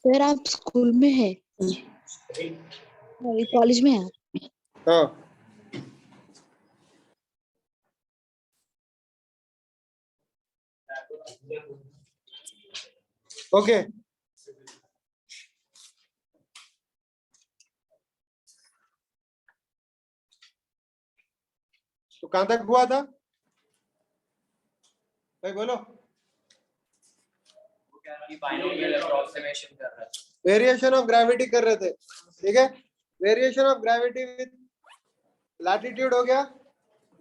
Sir आप school में है, कॉलेज में है? हाँ ओके तो कहां तक हुआ था भाई बोलो। वेरिएशन ऑफ ग्रेविटी कर रहे थे, ठीक है। Variation of gravity with latitude हो गया,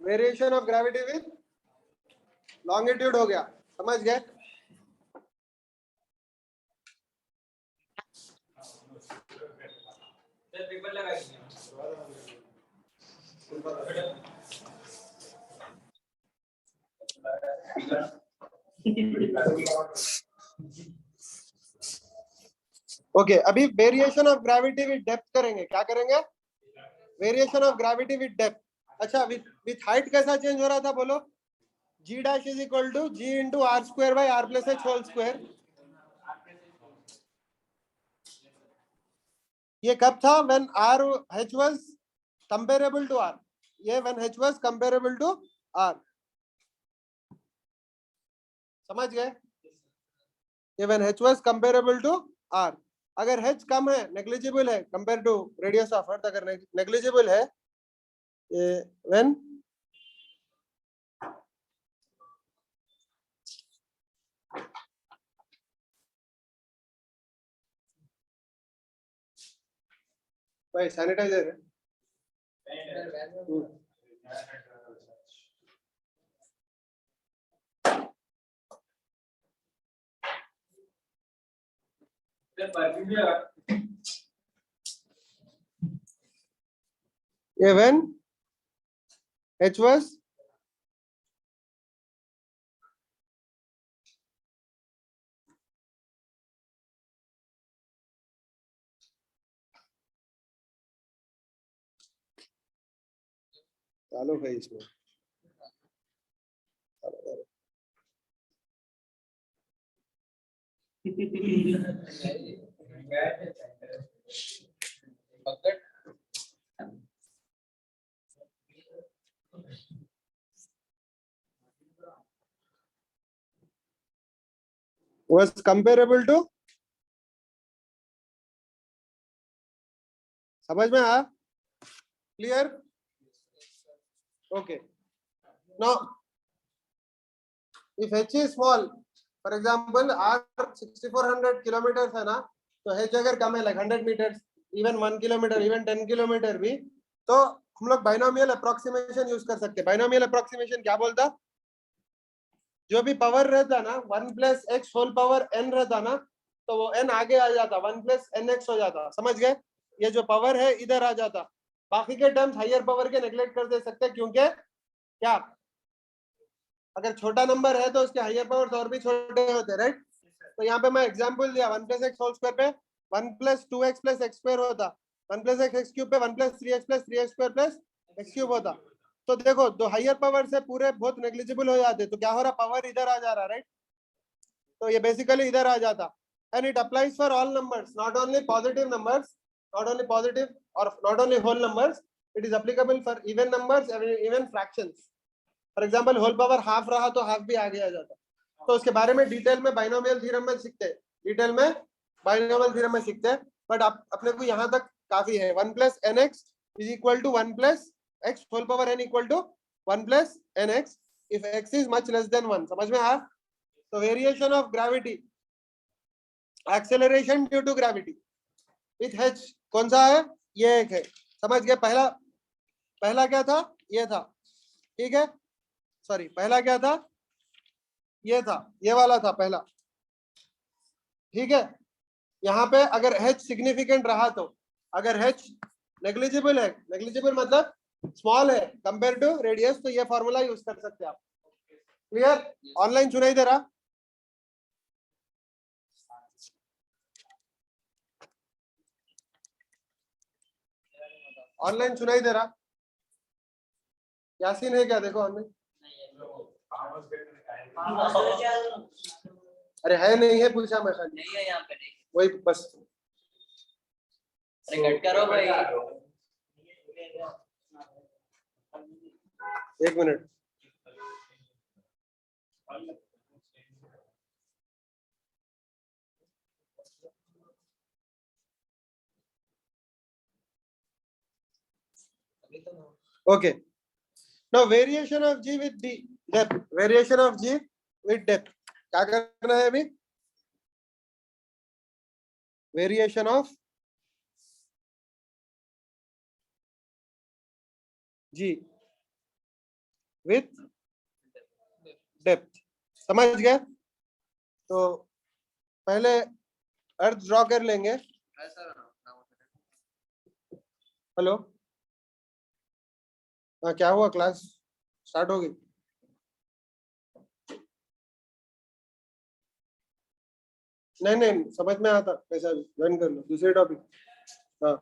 variation of gravity with longitude हो गया, समझ गए। ओके अभी variation of gravity with depth करेंगे। क्या करेंगे? Variation of gravity with depth. अच्छा विथ हाइट कैसा चेंज हो रहा था बोलो? g dash is equal to g into R square by R plus H whole square. ये कब था? When r h was comparable to r। ये when h was comparable to r, समझ गए? ये when h was comparable to r। अगर h कम है, नेग्लिजिबल है compare to radius of earth, अगर नेग्लिजिबल है ये व्हेन भाई सैनिटाइजर है। ये व्हेन h was चालू है इसमें। was comparable to, समझ में आया? Clear? Okay now if h is small, for example r 6400 kilometre है ना, तो h अगर कम है like 100 metre, even 1 kilometre, even 10 kilometre भी, तो हम लोग बाइनोमियल अप्रोक्सीमेशन यूज कर सकते हैं। बाइनोमियल अप्रोक्सीमेशन क्या बोलता? जो भी पावर रहता ना 1 plus X whole power n रहता ना, तो वो n आगे आ जाता, 1 प्लस एन एक्स हो जाता, समझ गए? ये जो पावर है इधर आ जाता। बाकी के टर्म्स हायर पावर के नेग्लेक्ट कर दे सकते, क्योंकि क्या, अगर छोटा नंबर है तो उसके हायर पावर्स और भी छोटे होते हैं, राइट? तो यहाँ पे मैं एग्जांपल दिया 1 प्लस एक्स होल स्क्वायर पे 1 plus 2x plus x square होता, 1 प्लस एक्स क्यूब पे 1 plus 3x plus 3x square plus x cube होता। तो देखो दो हायर पावर से पूरे बहुत नेग्लिजिबल हो जाते, तो क्या हो रहा, पावर इधर आ जा रहा, राइट? तो ये बेसिकली इधर आ जाता। And it applies for all numbers, not only positive numbers, not only positive और not only whole numbers, it is applicable for even numbers, even fractions. For example whole power half रहा तो half भी आगे आ जाता। तो उसके बारे में डिटेल में बाइनोमियल थ्योरम में सीखते हैं, डिटेल में बाइनोमियल थ्योरम में सीखते हैं, बट आप अपने को यहाँ तक काफी है। 1 plus N X is equal to 1 plus X whole power N equal to 1 plus N X if X is much less than 1, समझ में आया? तो variation of gravity, acceleration due to gravity with h कौन सा है? ये एक है, समझ गए? पहला क्या था? ये था, ठीक है। सॉरी पहला क्या था? ये था, ये वाला था पहला, ठीक है। यहाँ पे अगर h सिग्निफिकेंट रहा, तो अगर h नेग्लिजिबल है, नेग्लिजिबल मतलब स्मॉल है कंपेयर टू रेडियस, तो ये फॉर्मूला यूज कर सकते हैं आप। क्लियर? ऑनलाइन सुनाई दे रहा? ऑनलाइन सुनाई दे रहा? यासीन है क्या? देखो ऑनलाइन। अरे है नहीं है, पूछा मैं खाली। नहीं है यहाँ पे, नहीं वही बस। कट करो भाई। 1 minute. Okay. Now variation of G with D depth. Variation of G with depth. क्या करना है अभी? Variation of G with depth. समझ गए? तो पहले अर्थ ड्रॉ कर लेंगे। हेलो, हाँ क्या हुआ? क्लास स्टार्ट होगी? नहीं नहीं, समझ में आता, कैसा भी ज्वाइन कर लो। दूसरे टॉपिक। हाँ,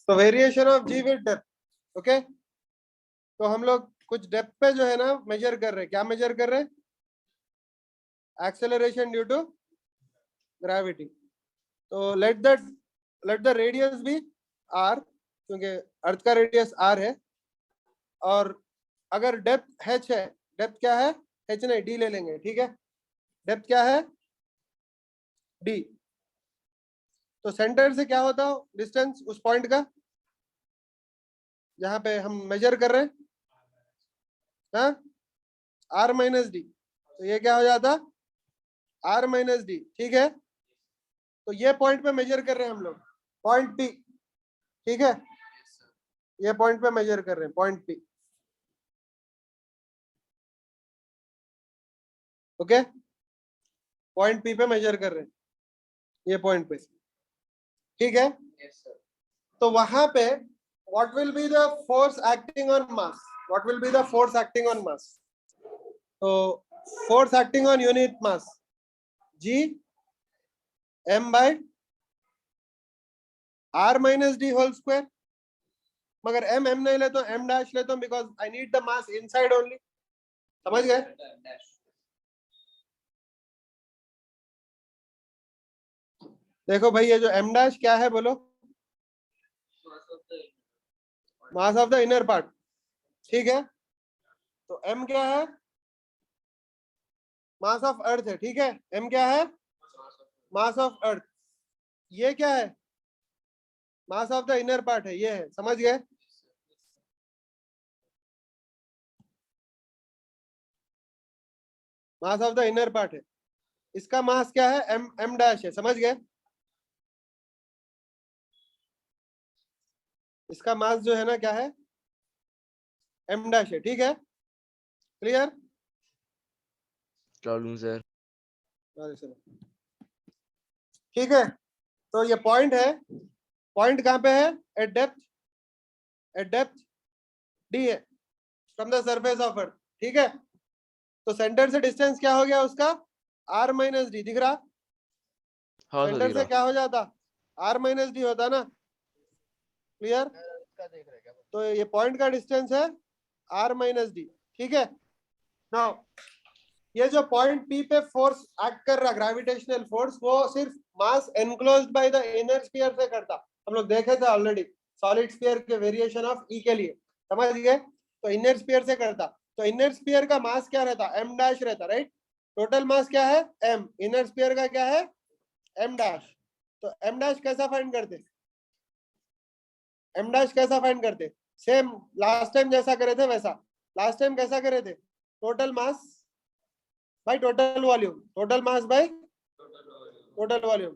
तो variation of G with depth. Okay, तो हम लोग कुछ डेप्थ पे जो है ना मेजर कर रहे हैं। क्या मेजर कर रहे हैं? Acceleration due to gravity. तो let the radius be R, क्योंकि अर्थ का रेडियस आर है, और अगर डेप्थ एच है, डेप्थ क्या है? एच नहीं, डी ले लेंगे, ठीक है? डेप्थ क्या है? डी। तो सेंटर से क्या होता है डिस्टेंस उस पॉइंट का जहां पे हम मेजर कर रहे हैं? हाँ, आर माइनस डी। तो ये क्या हो जाता? आर माइनस डी, ठीक है? तो ये पॉइंट पे मेजर कर रहे हैं हम लोग, पॉइंट पी, ठीक है? ये पॉइंट पे मेजर कर रहे हैं, point P. Okay, point P पे मेजर कर रहे हैं, ये पॉइंट पे, ठीक है? तो वहां पे what will be the force acting on mass? What will be the force acting on mass? तो force acting on unit mass G M by R minus D whole square. मगर एम नहीं लेता हूं, एम डैश लेता हूं, because I need the mass inside only. समझ गए? देखो भाई, ये जो एम डैश क्या है बोलो? Mass of the inner part, ठीक है? तो एम क्या है? मास ऑफ अर्थ है, ठीक है? एम क्या है? Mass of earth. ये क्या है? Mass of the inner part है, ये है। समझ गए? Mass of the inner part है, इसका मास क्या है? एम डैश है। समझ गए? इसका मास जो है ना क्या है? एम डैश है, ठीक है? क्लियर? Problem sir. ठीक है, तो ये पॉइंट है। पॉइंट कहाँ पे है? एट डेप्थ डी है from the surface of earth, ठीक है? तो सेंटर से डिस्टेंस क्या हो गया उसका? R minus D. दिख रहा? हाँ सर, सेंटर दिख से रहा। क्या हो जाता? आर माइनस डी होता ना। क्लियर? तो ये पॉइंट का डिस्टेंस है आर माइनस डी, ठीक है? नाउ ये जो पॉइंट पी पे फोर्स एक्ट कर रहा, ग्रेविटेशनल फोर्स, वो सिर्फ mass enclosed by the inner sphere से करता। हम लोग देखे थे ऑलरेडी सॉलिड स्फीयर के वेरिएशन ऑफ ई के लिए। समझ गए? तो इनर स्फीयर से करता। तो इनर स्फीयर का मास क्या रहता? एम डैश रहता, राइट? टोटल मास क्या है? एम। इनर स्फीयर का क्या है? M dash. तो एम डैश कैसा फाइंड करते? एम डैश कैसा फाइंड करते? सेम लास्ट टाइम जैसा करे थे वैसा। लास्ट टाइम कैसा करे थे? Total mass by total volume. Total mass by total volume.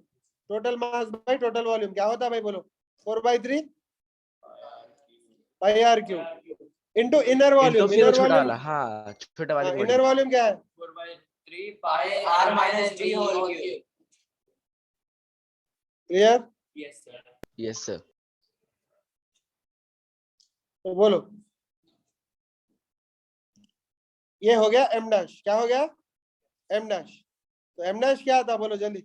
Total mass by total volume क्या होता है भाई बोलो? 4/3 by R cube into inner volume. Into inner छोटा वॉल्यूम, वाला, हाँ छोटा वाली बॉडी। इनर वॉल्यूम क्या है? 4/3 पाई r minus d whole cube. Clear? Yes sir. Yes sir. तो बोलो, ये हो गया एम डैश। क्या हो गया? M dash. तो एम डैश क्या आता बोलो जल्दी?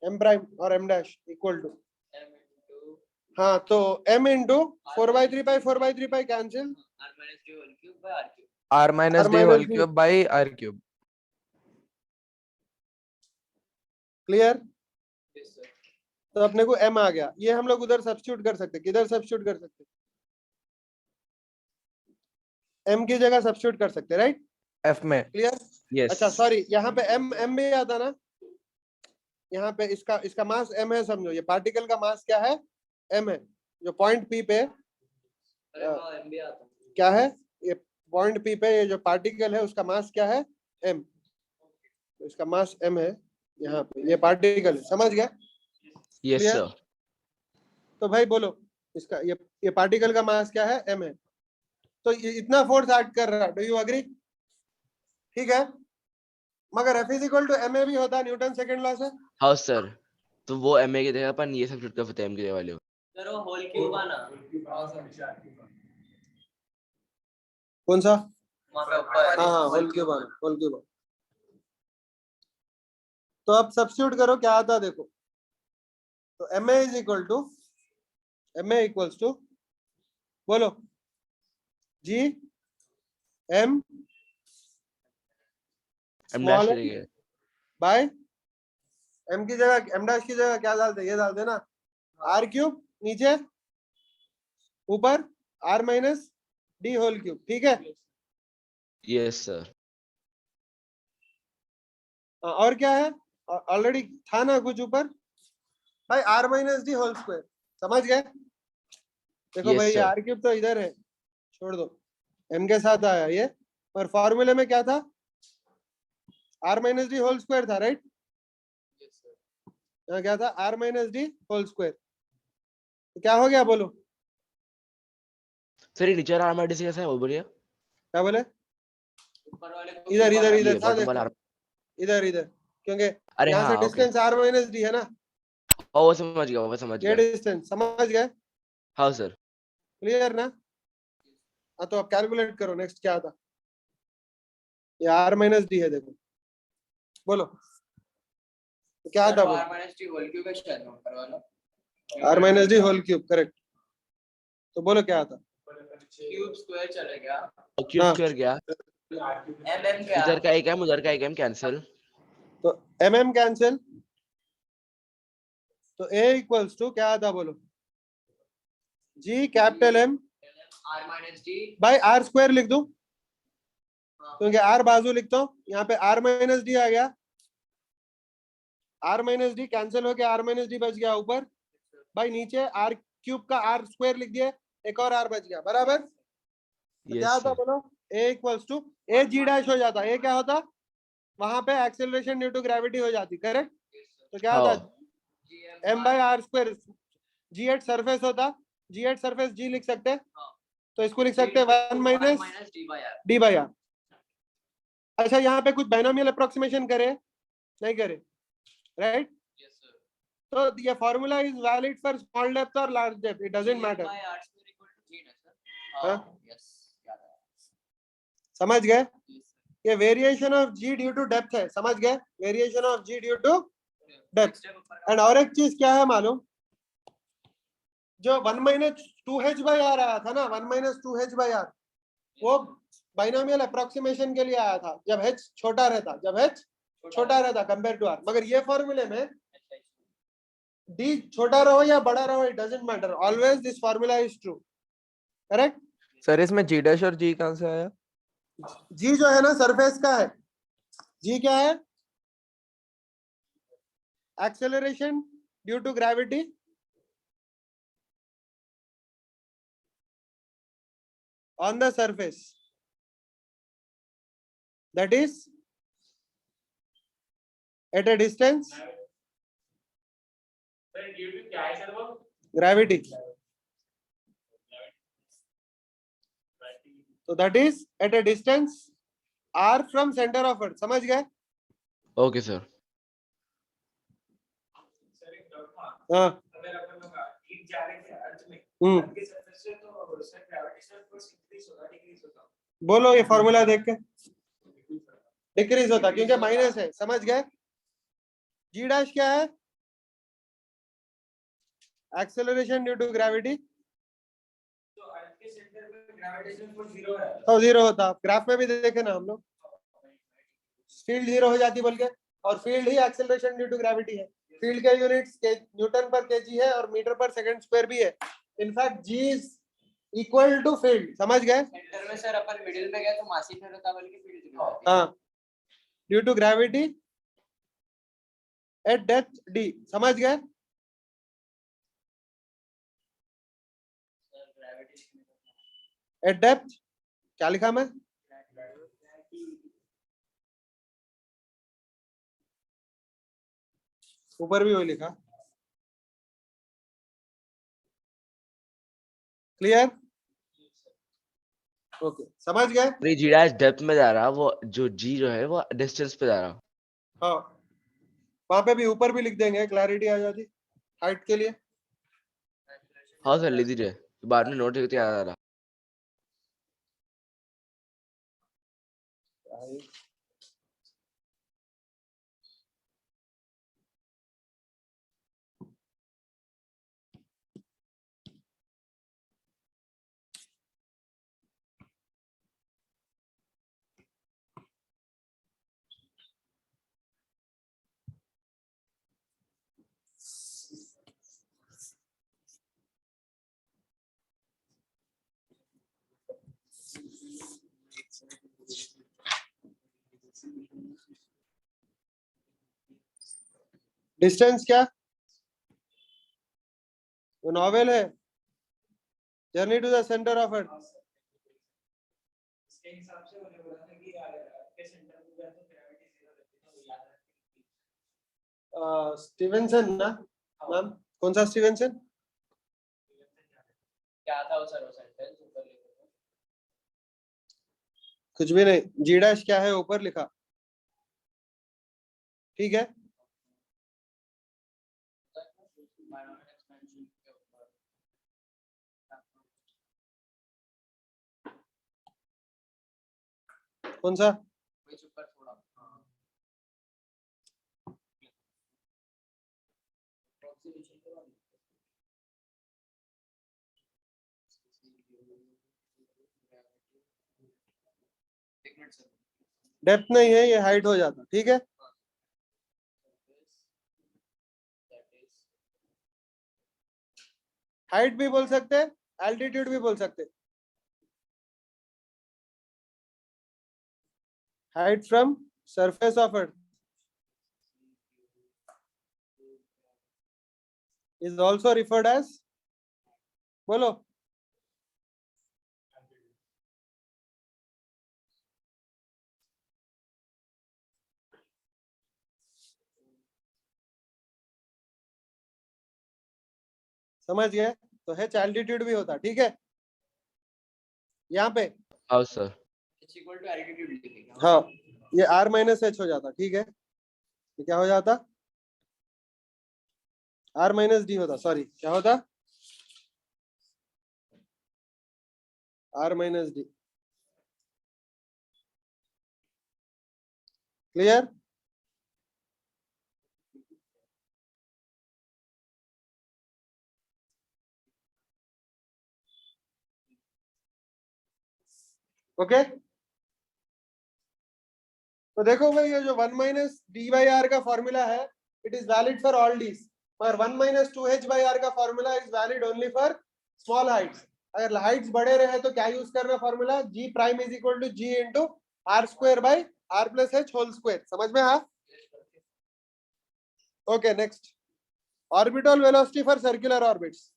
एम प्राइम और M dash equal to, m into हाँ, तो m into 4/3 pi 4/3 pi cancel, r minus d whole cube by r cube. R minus R D minus whole D. Cube by R cube. Clear? Yes, sir. तो अपने को m आ गया, ये हम लोग उधर सब्स्टिट्यूट कर सकते, किधर सब्स्टिट्यूट कर सकते, m की जगह सब्स्टिट्यूट कर सकते, राइट? F में क्लियर? Yes. अच्छा सॉरी, यहाँ पे m भी आता ना, यहाँ पे इसका मास m है, समझो ये पार्टिकल का मास क्या है, m है, जो पॉइंट p पे अरे हाँ MBA आता है। क्या है, ये पॉइंट p पे ये जो पार्टिकल है उसका मास क्या है, m, तो इसका मास m है, यहाँ पे ये पार्टिकल है, समझ गया? Yes, Clear? sir. तो भाई बोलो, इसका ये पार्टिकल का मास क्या है, m है, तो ये इतना फोर्स एक्ट कर रहा है, डू यू एग्री? ठीक है, मगर F is equal to ma भी होता है, न्यूटन सेकंड लॉ से। हाँ सर, तो वो MA की जगह अपन ये सब्स्टिट्यूट कर सकते हैं M की जगह वाले को। सर वो होल क्यूब आना। कौन सा? वहाँ पे ऊपर। हाँ होल क्यूब आना, होल क्यूब। तो अब सब्स्टिट्यूट करो, क्या आता है देखो, तो ma is equal to, ma equals to, बोलो, G M M small dash की जगह। बाय m की जगह, m डैश की जगह क्या डालते, ये डालते ना, r क्यूब नीचे, ऊपर r minus d whole cube, ठीक है? Yes, sir. और क्या है, ऑलरेडी था ना कुछ ऊपर, भाई r minus D whole square, समझ गए? देखो Yes, भाई ये sir. r क्यूब तो इधर है, छोड़ दो, m के साथ आया ये, और फॉर्मूले में क्या था, r minus D whole square था, राइट? यहाँ क्या था, r minus D whole square, तो क्या हो गया बोलो, सर ये नीचे वाला आर्मर डिस कैसा है वो बोलिए। क्या बोले, ऊपर वाले को इधर इधर ये इधर था, बॉटम वाला देखो इधर इधर, क्योंकि अरे यहाँ से हाँ, okay. Distance r minus D है ना, वो समझ गया, वो समझ ये गया। डिस्टेंस, समझ गए? हाँ सर। क्लियर ना? हाँ तो अब कैलकुलेट करो, नेक्स्ट क्या था, ये r माइनस डी है, देखो बोलो, तो क्या सर था वो बोलो, R minus T whole cube है शायद में ऊपर वाला। r minus D whole cube, correct, तो बोलो क्या था, क्यूब स्क्वायर चलेगा। क्यूब हाँ। स्क्वायर गया, mm क्या? इधर का एक m उधर का एक m कैंसिल। तो mm कैंसिल, तो a इक्वल्स टू क्या आता बोलो, g capital M R minus T। By r square लिख दूं, हाँ। क्योंकि r बाजू लिखता हूँ, यहाँ पे r माइनस डी आ गया, r माइनस डी कैंसिल हो गया, r माइनस डी बच गया ऊपर, भाई नीचे r क्यूब का r स्क्वायर लिख दिया, एक और r बच गया, बराबर? तो क्या Yes, होता sir. बोलो, a equals to a g dash हो जाता, a क्या होता, वहां पे एक्सेलरेशन ड्यू टू ग्रेविटी हो जाती, करेक्ट? तो क्या होता, GM m by r square, g at surface होता, g एट सरफेस g लिख सकते हैं, तो इसको लिख सकते हैं 1 minus D by R। D by R. अच्छा यहाँ पे कुछ बाइनोमियल अप्रोक्सीमेशन करे, नहीं करे, राइट? Yes sir। तो ये formula is valid for small depth और large depth, it doesn't matter, by R square equal to G ना सर। हाँ? Yes याद आया। समझ गए? Yes sir। ये variation of g due to depth है, समझ गए? Variation of g due to depth. Next step ऊपर का। एंड और एक चीज क्या है मालूम, जो 1 माइनस 2h बाई आर आया था ना, 1 माइनस 2h बाई आर, वो बाइनोमियल अप्रोक्सीमेशन के लिए आया था, जब h छोटा रहता, जब h छोटा रहता कंपेयर टू r, मगर ये फॉर्मूले में d छोटा रहो या बड़ा रहो, it doesn't matter, always this formula is true, correct? Sir इसमें G डैश और G कहाँ से आया? g जो है ना सरफेस का है, g क्या है, acceleration due to gravity on the surface, that is at a distance, gravity, so that is at a distance r from center of earth, समझ गए? Okay sir. हाँ बोलो, ये फॉर्मूला देख के डिक्रीज होता, क्योंकि माइनस है, समझ गए? जी डैश क्या है, एक्सेलरेशन ड्यू टू ग्रेविटी, तो जीरो होता, ग्राफ में भी देखे ना हम लोग, फील्ड जीरो हो जाती बोल के, और फील्ड ही एक्सेलरेशन ड्यू टू ग्रेविटी है। फील्ड के यूनिट्स न्यूटन पर केजी है और मीटर पर सेकंड स्क्वायर भी है। In fact G is equal to field, समझ गए? सेंटर में सर अपन मिडिल में गए तो मास ही नहीं होता बल्कि फील्ड की होती है। हाँ, due to gravity at depth D, समझ गए? एट डेप्थ क्या लिखा मैं? ऊपर भी वही लिखा। क्लियर? ओके, समझ गए? अरे जी डैश डेप्थ में जा रहा, वो जो जी जो है वो डिस्टेंस पे जा रहा। हाँ, वहां पे भी ऊपर भी लिख देंगे, क्लैरिटी आ जाती हाइट के लिए। हाँ सर लिख दीजिए, बाद में नोट करके याद आ रहा। डिस्टेंस क्या? वो नॉवेल है, journey to the centre of earth. इसके हिसाब से मैंने बोला था कि आपके सेंटर में गया तो ग्रेविटी जीरो रहती है, तो याद रखिए। स्टीवेंसन ना नाम? कौन सा स्टीवेंसन? क्या था वो सर, वो सेंटेंस ऊपर लिखो। कुछ भी नहीं, जी डैश क्या है ऊपर लिखा, ठीक है? कौन सा? ऊपर थोड़ा एक मिनट सर। डेप्थ नहीं है, ये हाइट हो जाता, ठीक है? हाइट भी बोल सकते, एल्टीट्यूड भी बोल सकते। Height from surface of earth is also referred as, बोलो। समझ गए? तो h एल्टीट्यूड भी होता, ठीक है? यहाँ पे हाँ sir. h equal to altitude लिखेंगे। हाँ, ये r माइनस h हो जाता, ठीक है? ये क्या हो जाता? r माइनस d होता, सॉरी क्या होता? r minus d। Clear? Okay, तो देखो भाई, ये जो 1 माइनस डी बाई आर का फॉर्मूला है, it is valid for all Ds, पर 1 माइनस 2h बाई आर का formula is valid only for small heights. अगर हाइट्स बड़े रहे तो क्या यूज करना formula? G prime is equal to G into R square by R plus H whole square. समझ में? हाँ, okay. Next, orbital velocity for circular orbits.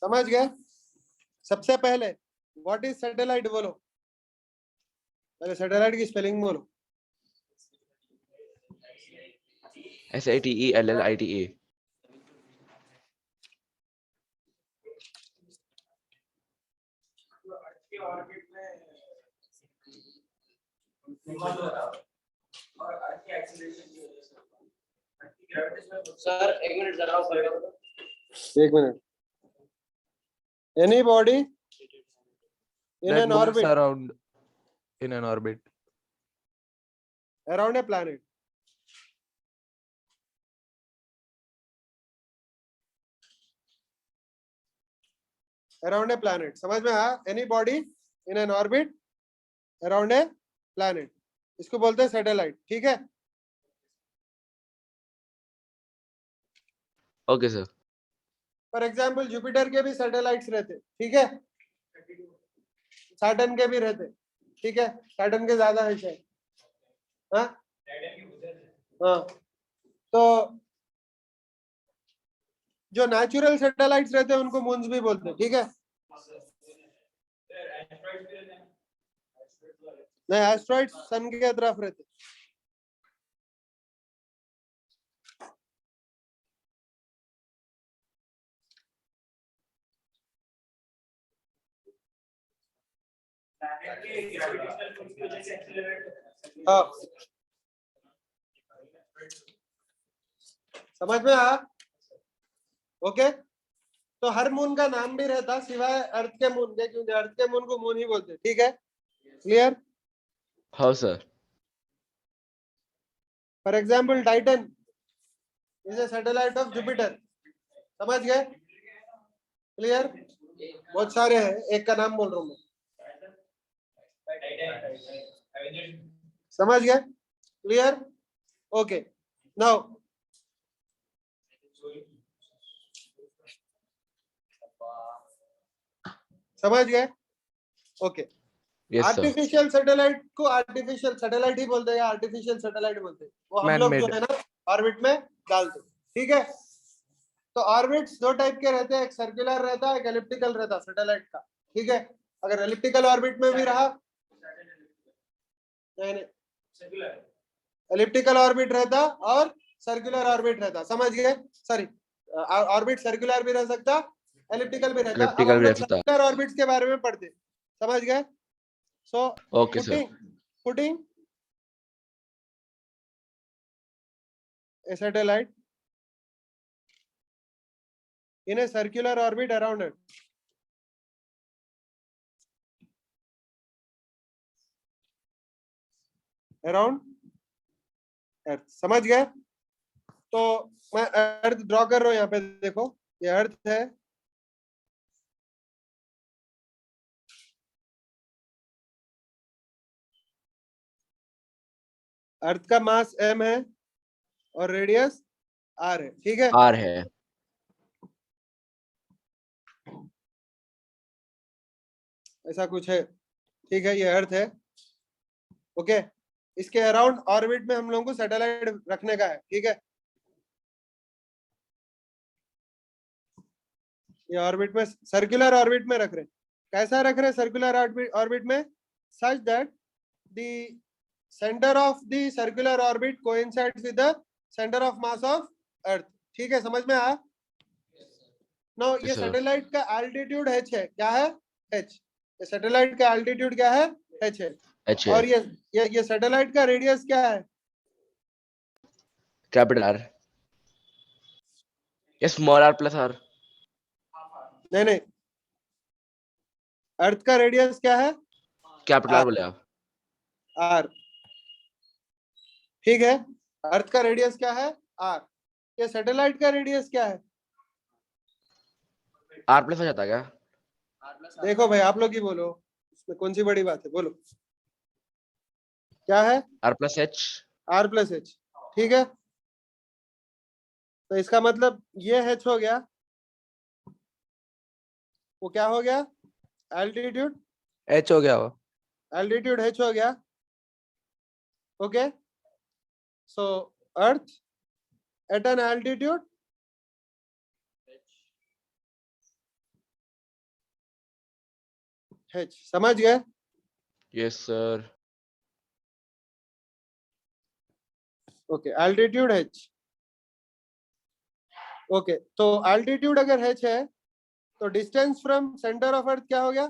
समझ गए? सबसे पहले व्हाट इज सैटेलाइट बोलो, पहले सैटेलाइट की स्पेलिंग बोलो। SATELLITA। ऑर्बिट में और अर्थ की एक्सीलरेशन की वजह से अर्थ की ग्रेविटेशनल। सर एक मिनट जरा ऊपर करो। एक minute. Any body in That an moves orbit around in an orbit around a planet around a planet, समझ में आया? Any body in an orbit around a planet, इसको बोलते हैं सैटेलाइट, ठीक है? Okay sir. For example Jupiter के भी सैटेलाइट्स रहते, ठीक है? सैटर्न के भी रहते, ठीक है? सैटर्न के ज्यादा है शायद, हाँ हाँ। तो जो नेचुरल सैटेलाइट्स रहते हैं उनको मून्स भी बोलते हैं, ठीक है? नहीं, एस्ट्रॉइड्स सन के तरफ रहते। हाँ, समझ में आया? ओके, तो हर मून का नाम भी रहता सिवाय अर्थ के मून के, क्योंकि अर्थ के मून को मून ही बोलते, ठीक है? क्लियर? हाँ sir. For example Titan is a satellite of Jupiter, समझ गए? क्लियर? बहुत सारे हैं, एक का नाम बोल रहा हूं मैं, समझ गए? क्लियर? ओके, नाउ समझ गए? Okay, yes sir. Artificial satellite को आर्टिफिशियल सैटेलाइट ही बोलते हैं या आर्टिफिशियल सैटेलाइट बोलते हैं, वो हम लोग जो Man-made. है ना ऑर्बिट में डालते हैं, ठीक है? तो ऑर्बिट्स दो टाइप के रहते हैं, एक सर्कुलर रहता है, एक एलिप्टिकल रहता है सैटेलाइट का, ठीक है? अगर एलिप्टिकल ऑर्बिट में भी रहा, नहीं, एलिप्टिकल ऑर्बिट रहता और सर्कुलर ऑर्बिट रहता, समझ गए? सॉरी, ऑर्बिट सर्कुलर भी रह सकता, एलिप्टिकल भी रहता। अब Elliptical हम भी लोग रह सकता। सर्कुलर ऑर्बिट्स के बारे में पढ़ते, समझ गए? So okay sir. Putting a satellite in a circular orbit around it, around अर्थ, समझ गए? तो मैं अर्थ ड्रॉ कर रहा हूं, यहाँ पे देखो, ये अर्थ है, अर्थ का मास m है और रेडियस r है, ठीक है? आर है। ऐसा कुछ है, ठीक है? ये अर्थ है, ओके? इसके अराउंड ऑर्बिट में हम लोगों को सैटेलाइट रखने का है, ठीक है? ये ऑर्बिट में, सर्कुलर ऑर्बिट में रख रहे, कैसा रख रहे सर्कुलर ऑर्बिट में? Such that the centre of the circular orbit coincides with the centre of mass of earth, ठीक है? समझ में आया? नो, ये sir. सैटेलाइट का एल्टीट्यूड h है, क्या है? h। ये सैटेलाइट का एल्टीट्यूड क्या है? h है। अच्छा। और ये सैटेलाइट का रेडियस क्या है? कैपिटल आर या स्मॉल आर प्लस आर? नहीं, अर्थ का रेडियस क्या है? कैपिटल आर बोले आप? r, ठीक है? अर्थ का रेडियस क्या है? r। ये सैटेलाइट का रेडियस क्या है? आर प्लस हो जाता है क्या? देखो भाई, आप लोग ही बोलो, इसमें कौन सी बड़ी बात है, बोलो क्या है? R plus H. r plus h, ठीक है? तो इसका मतलब ये h हो गया, वो क्या हो गया? एल्टीट्यूड, H हो गया वो। एल्टीट्यूड h हो गया, okay? So earth at an altitude h, समझ गए? Yes sir. Okay, altitude h, okay? तो एल्टीट्यूड अगर h है तो डिस्टेंस फ्रॉम सेंटर ऑफ अर्थ क्या हो गया?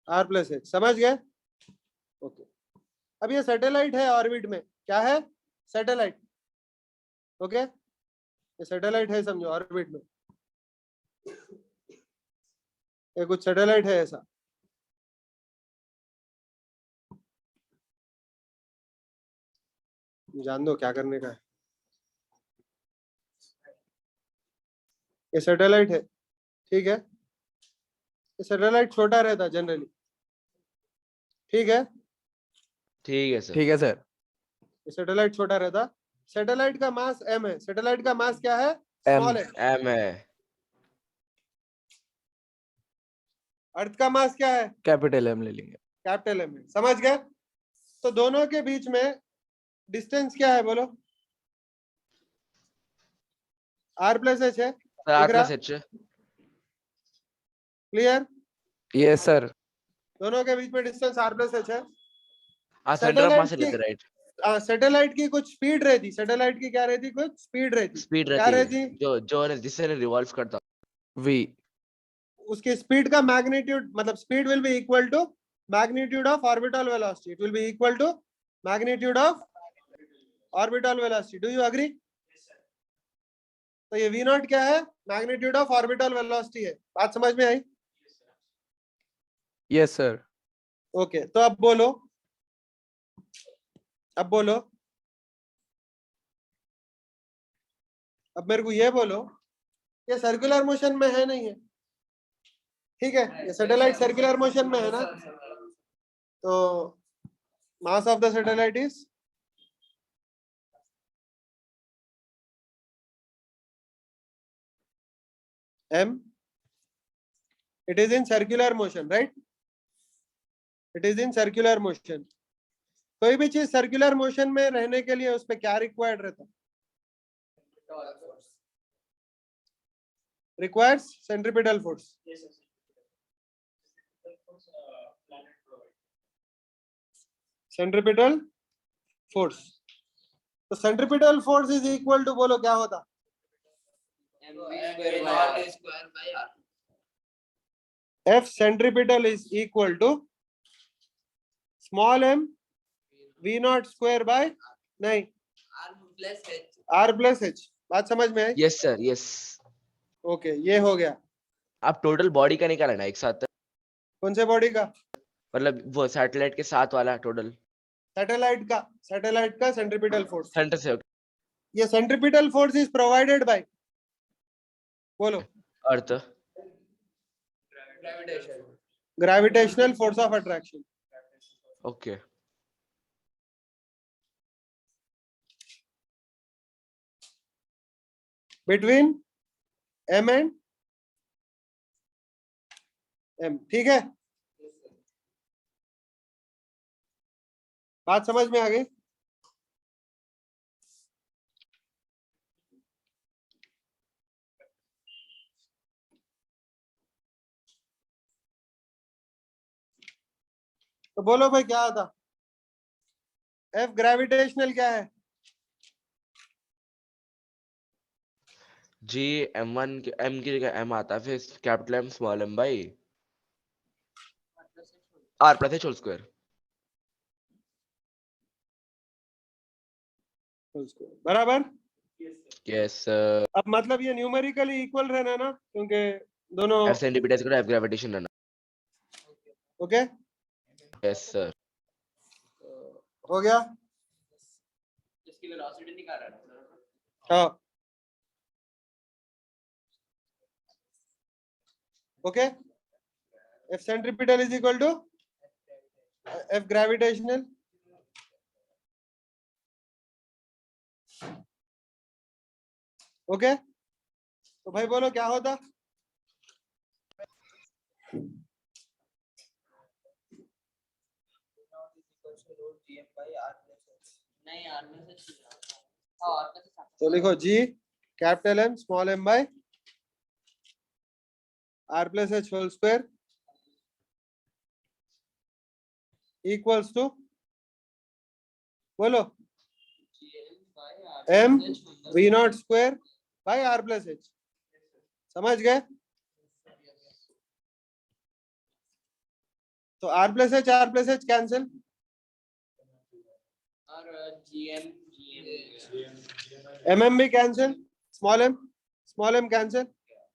r प्लस h, समझ गए? ओके, अब ये सैटेलाइट है ऑर्बिट में, क्या है? Satellite, okay? ये सैटेलाइट है, समझो, ऑर्बिट में। ये कुछ सैटेलाइट है ऐसा, जान दो क्या करने का है। ये सैटेलाइट है, ठीक है। ये सैटेलाइट छोटा रहता जनरली, ठीक है। ठीक है सर। ठीक है सर। ये सैटेलाइट छोटा रहता। सैटेलाइट का मास m है। सैटेलाइट का मास क्या है? M. स्मॉल है। एम है। अर्थ का मास क्या है? कैपिटल M ले लेंगे। कैपिटल M है। समझ गए? तो दोनों के बीच में डिस्टेंस क्या है बोलो? r प्लस एच है। सर आर प्लस एच है। क्लियर? Yes sir. दोनों के बीच में डिस्टेंस r प्लस एच है। हाँ सेंटर ऑफ सैटेलाइट मास से लेते की राइट। सैटेलाइट की कुछ स्पीड रहती। सैटेलाइट की क्या रहती? कुछ स्पीड रहती। स्पीड क्या रहती है रहती? जो जो जिससे रिवॉल्व करता। V. उसकी स्पीड का मैग्नीट्यूड, मतलब speed will be equal to magnitude of orbital velocity. It will be equal to magnitude of orbital velocity. Do you agree? तो ये v नॉट क्या है? मैग्नीट्यूड ऑफ ऑर्बिटल वेलोसिटी है। बात समझ में आई? Yes sir. ओके, तो अब बोलो, अब बोलो, अब मेरे को ये बोलो, ये सर्कुलर मोशन में है नहीं है? ठीक है, ये सैटेलाइट सर्कुलर मोशन में है ना? तो mass of the satellite is m. It is in circular motion, right? It is in circular motion. कोई भी चीज सर्कुलर मोशन में रहने के लिए उस पे क्या रिक्वायर्ड रहता? Requires centripetal force. Centripetal force. तो centripetal force is equal to, बोलो क्या होता? F centripetal is equal to small m v naught square by नहीं r plus h। बात समझ में आई? Yes sir yes. ओके, ये हो गया। आप टोटल बॉडी का निकाला ना एक साथ? कौन से बॉडी का? मतलब वो सैटेलाइट के साथ वाला टोटल। सैटेलाइट का, सैटेलाइट का सेंट्रीपिटल फोर्स। सेंटर से ये centripetal force is provided by, बोलो, earth. Gravitational force of attraction. Okay between m and m, ठीक है? बात समझ में आ गई? तो बोलो भाई क्या होता? F ग्रेविटेशनल क्या है? जी m1 m की जगह m आता है, फिर capital M small m by r plus h whole square. बराबर? Yes sir. अब मतलब ये न्यूमेरिकली इक्वल रहना ना, क्योंकि दोनों। f सेंटीमीटर का f ग्रेविटेशन रहना। Okay, yes sir. हो गया? इसकी वेलोसिटी निकाल रहा है। हाँ, okay. F centripetal is equal to F gravitational okay. तो भाई बोलो क्या होता? नहीं आर में से और तो लिखो G capital M small m by r plus h whole square equals to, बोलो, m v not square by r plus h। समझ गए? तो r प्लस h कैंसिल, और जीएम mm भी कैंसिल, स्मॉल m कैंसिल।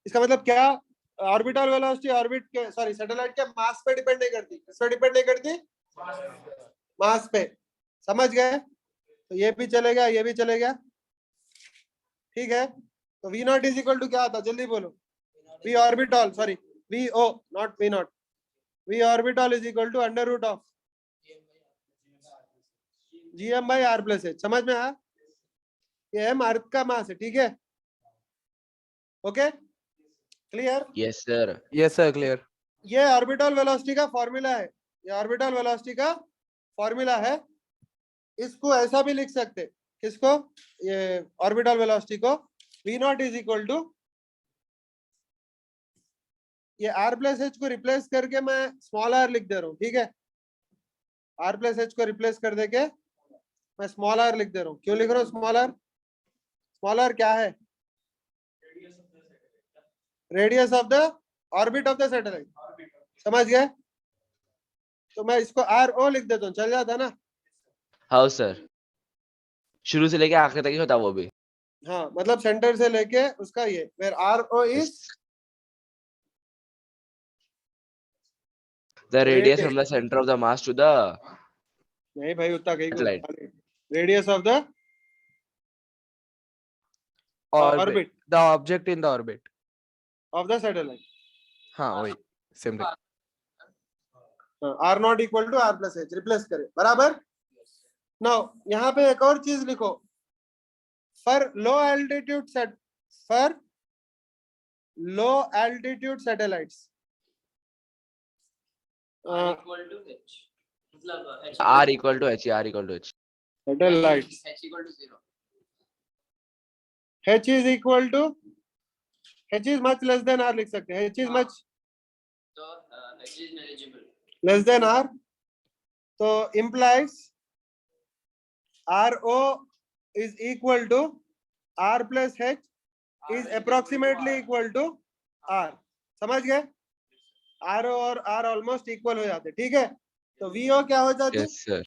इसका मतलब क्या? Orbital velocity orbit के सॉरी सैटेलाइट के मास पे डिपेंड नहीं करती, किस पे डिपेंड नहीं करती, मास पे। समझ गए? तो ये भी चलेगा, ये भी चलेगा, ठीक है। तो V not is equal to क्या आता, जल्दी बोलो। V orbital sorry VO not V not, V orbital is equal to under root of GM by R plus H। समझ में आया? ये M अर्थ का मास है, ठीक है। Okay clear? Yes, sir. Yes, sir. Clear. ये ऑर्बिटल वेलोसिटी का फॉर्मूला है, ये ऑर्बिटल वेलोसिटी का फॉर्मूला है। इसको ऐसा भी लिख सकते, किसको, ये ऑर्बिटल वेलोसिटी को, V not is equal to, ये R प्लस H को रिप्लेस करके मैं स्मॉल r लिख दे रहा हूँ, ठीक है। R प्लस H को रिप्लेस कर देके मैं स्मॉल r लिख दे रहा हूँ। क्यों लिख रहा हूँ स्मॉल r? स्मॉल r क्या है? Radius of the orbit of the satellite. समझ गए? तो मैं इसको RO लिख देता हूँ, चल जाता ना? How, sir? शुरू से लेके आखिर तक ही होता वो भी। हाँ मतलब सेंटर से लेके उसका ये, where RO is Yes. The radius from the center of the mass to the नहीं भाई उतना कहीं Satellite. Radius of the Orbit. Orbit The object in the orbit. Of the satellite. हाँ वही same thing. R not equal to R plus H replace करें, बराबर। Now यहाँ पे एक और चीज लिखो, for low altitude satellites equal to H. मतलब H R equal to H, R equal to H. Satellites H equal to 0. H is equal to H is much less than R लिख सकते हैं। H is much So H is negligible. less than R, तो implies RO is equal to R plus H is approximately equal to R। समझ गए? RO और R almost equal हो जाते, ठीक है। तो VO क्या हो जाती है? Yes, sir.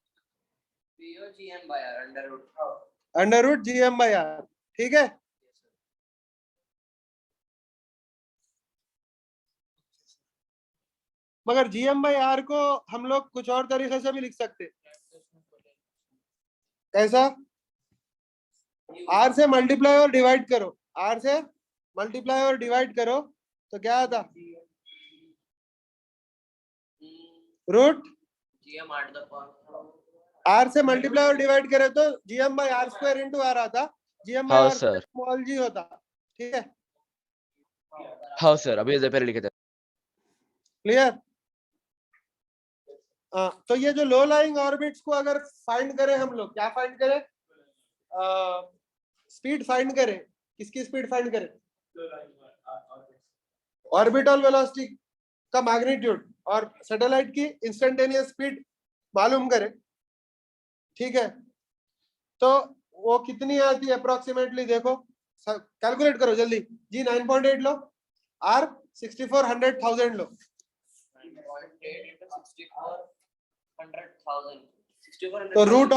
VO GM by R under root. Under root GM by R, ठीक है। मगर GM बाई R को हम लोग कुछ और तरीके से भी लिख सकते। कैसा? R से मल्टीप्लाई और डिवाइड करो, R से मल्टीप्लाई और डिवाइड करो तो क्या आता, root GM R to the power. R से मल्टीप्लाई और डिवाइड करे तो GM by R square into R आता, GM बाई हाँ, R sir. स्मॉल g होता, ठीक है। How, sir? अभी इधर पहले लिखे थे। क्लियर? तो ये जो लो लाइंग ऑर्बिट्स को अगर फाइंड करें हम लोग, क्या फाइंड करें, स्पीड फाइंड करें। किसकी स्पीड फाइंड करें? ऑर्बिटल वेलोसिटी का मैग्नीट्यूड और सैटेलाइट की इंस्टेंटेनियस स्पीड मालूम करें, ठीक है। तो वो कितनी आती है अप्रोक्सीमेटली, देखो कैलकुलेट करो जल्दी। G 9.8 लो, R 6400,000 लो। 6400,000. तो रूट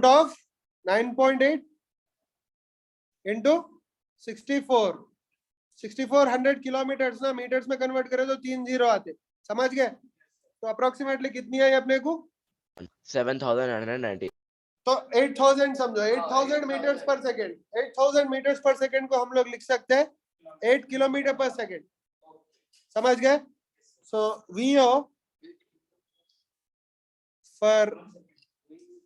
ऑफ 9.8 इंटू 6400 किलोमीटर्स ना मीटर्स में कन्वर्ट करें तो 3 जीरो आते। समझ गए? तो अप्रोक्सीमेटली कितनी आई अपने को? 7,990. तो 8000 समझो, 8000 मीटर्स पर सेकेंड। 8000 मीटर्स पर सेकेंड को हम लोग लिख सकते हैं 8 किलोमीटर पर सेकेंड। समझ गए? सो VO for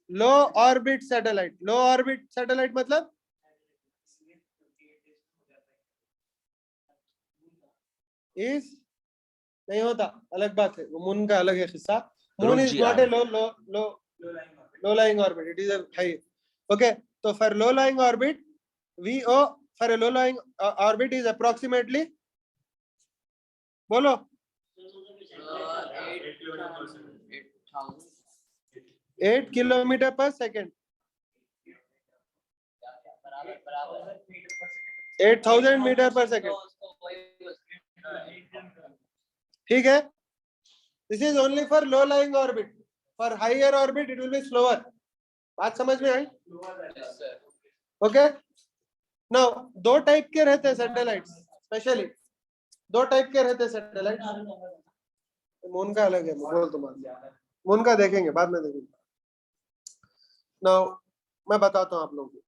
low orbit satellite, low orbit satellite मतलब इज नहीं होता, अलग बात है, वो मून का अलग है किस्सा। Moon is not a low lying orbit, it is a high. Okay, so for low lying orbit VO for a low lying orbit is approximately, bolo 8 kilometer per second, 8000 meter per second, ठीक है। This is only for low lying orbit, for higher orbit it will be slower। बात समझ में आई? Okay. Now दो type के रहते हैं satellites, specially दो टाइप के रहते सैटेलाइट, मून का अलग है, बोल तुम्हारा मून का देखेंगे बाद में देखेंगे। नाउ मैं बताता हूँ आप लोगों को।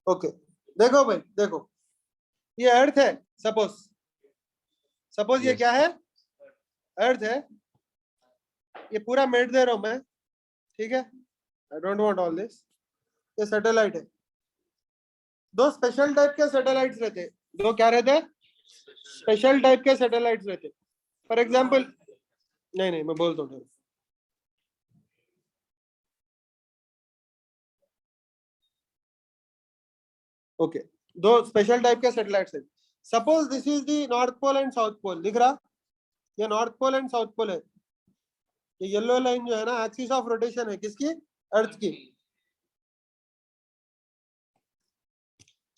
ओके देखो भाई देखो, ये अर्थ है, सपोज ये Yes. क्या है, अर्थ है, ये पूरा मेट दे रहा हूं मैं, ठीक है, I don't want all this, ये सैटेलाइट है। दो स्पेशल टाइप के सैटेलाइट्स रहते, दो क्या रहते, स्पेशल टाइप के सैटेलाइट्स रहते। फॉर एग्जांपल, नहीं मैं बोलता हूँ, ओके दो स्पेशल टाइप के सैटेलाइट्स है। Suppose this is the north pole and south pole, दिख रहा, ये north pole and south pole है। ये येलो लाइन जो है ना, एक्सिस ऑफ रोटेशन है किसकी, अर्थ की।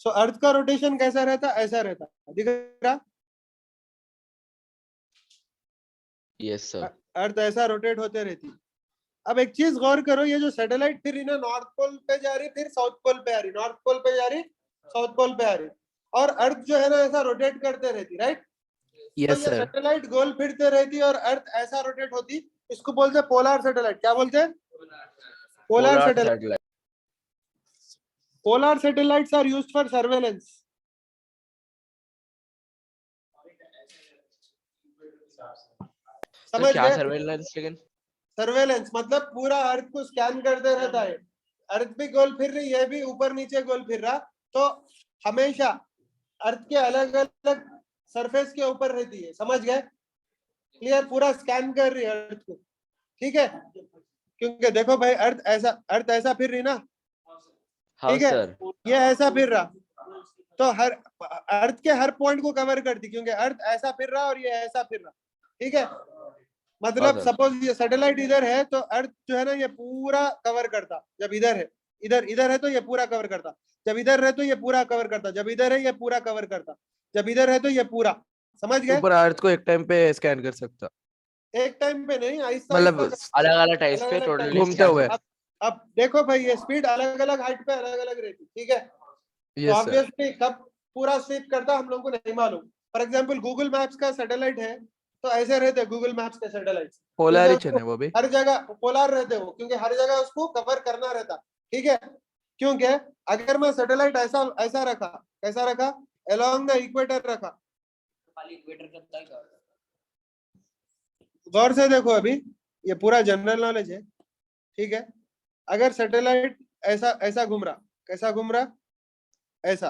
सो अर्थ का रोटेशन कैसा रहता, ऐसा रहता, दिख रहा, यस सर। अर्थ ऐसा रोटेट होते रहती। अब एक चीज गौर करो, ये जो सैटेलाइट फिर इन्हें नॉर्थ पोल पे जा रही, फिर साउथ पोल पे आ रही, नॉर्थ पोल पे जा रही, साउथ पोल पे आ रही, और अर्थ जो है ना ऐसा रोटेट करते रहती, राइट। तो Yes, ये sir. सैटेलाइट गोल फिरते रहती और अर्थ ऐसा रोटेट होती, इसको बोलते हैं पोलर सैटेलाइट। क्या बोलते हैं, polar satellite. Satellite. Polar satellites are used for surveillance. समझ क्या गए, सर्वेलेंस लेकिन? सर्वेलेंस मतलब पूरा अर्थ को स्कैन करते रहता है, अर्थ भी गोल फिर रही है, भी ऊपर नीचे गोल फिर रहा, तो हमेशा अर्थ के अलग अलग सरफेस के ऊपर रहती है, समझ गए, क्लियर, पूरा स्कैन कर रही है अर्थ को, ठीक है। क्योंकि देखो भाई, अर्थ ऐसा फिर रही ना, हाँ ठीक है, सर। ये ऐसा फिर रहा, तो हर अर्थ के हर पॉइंट को कवर करती, क्योंकि अर्थ ऐसा फिर रहा और ये ऐसा फिर रहा, ठीक है। मतलब हाँ, सर। सपोज ये सैटेलाइट इधर है, तो अर्थ जो है ना ये पूरा कवर करता, जब इधर है, इधर है तो ये पूरा कवर करता, जब इधर है तो ये पूरा कवर करता, जब इधर है ये पूरा कवर करता, जब इधर है तो ये पूरा, समझ गए। ऊपर अर्थ को एक टाइम पे स्कैन कर सकता, एक टाइम पे नहीं, आहिस्ता मतलब आहिस्ता, अलग अलग टाइप्स पे अलग-अलग टोटली घूमते हुए। अब देखो भाई, ये स्पीड अलग अलग हाइट पे अलग अलग रहती, ठीक है। तो Yes, sir. ऑब्वियसली कब पूरा स्वीप करता हम लोग को नहीं मालूम। फॉर एग्जांपल गूगल मैप्स का सैटेलाइट है, तो ऐसे रहते गूगल मैप्स के सैटेलाइट, पोलर ही है वो भी। हर जगह पोलर रहते हो, क्योंकि हर जगह उसको कवर करना रहता, ठीक है। क्योंकि अगर मैं सैटेलाइट ऐसा ऐसा रखा, कैसा रखा, अलोंग द इक्वेटर रखा, खाली इक्वेटर का पता क्या होता है? गौर से देखो, अभी ये पूरा जनरल नॉलेज है, ठीक है। अगर सैटेलाइट ऐसा ऐसा घूम रहा, कैसा घूम रहा, ऐसा,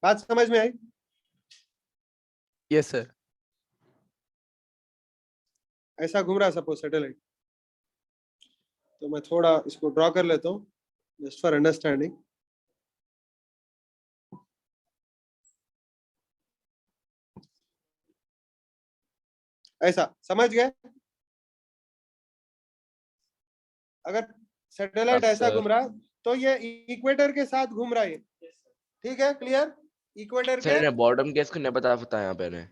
बात समझ में आई। Yes, sir. ऐसा घूम रहा सपोज सैटेलाइट, तो मैं थोड़ा इसको ड्रॉ कर लेता हूँ जस्ट फॉर अंडरस्टैंडिंग। ऐसा समझ गए, अगर सैटेलाइट हाँ, ऐसा सर। घूम रहा, तो ये इक्वेटर के साथ घूम रहा है, ठीक है, क्लियर, इक्वेटर सर के, इन्हें बॉटम केस को नहीं पता यहाँ पे इन्हें,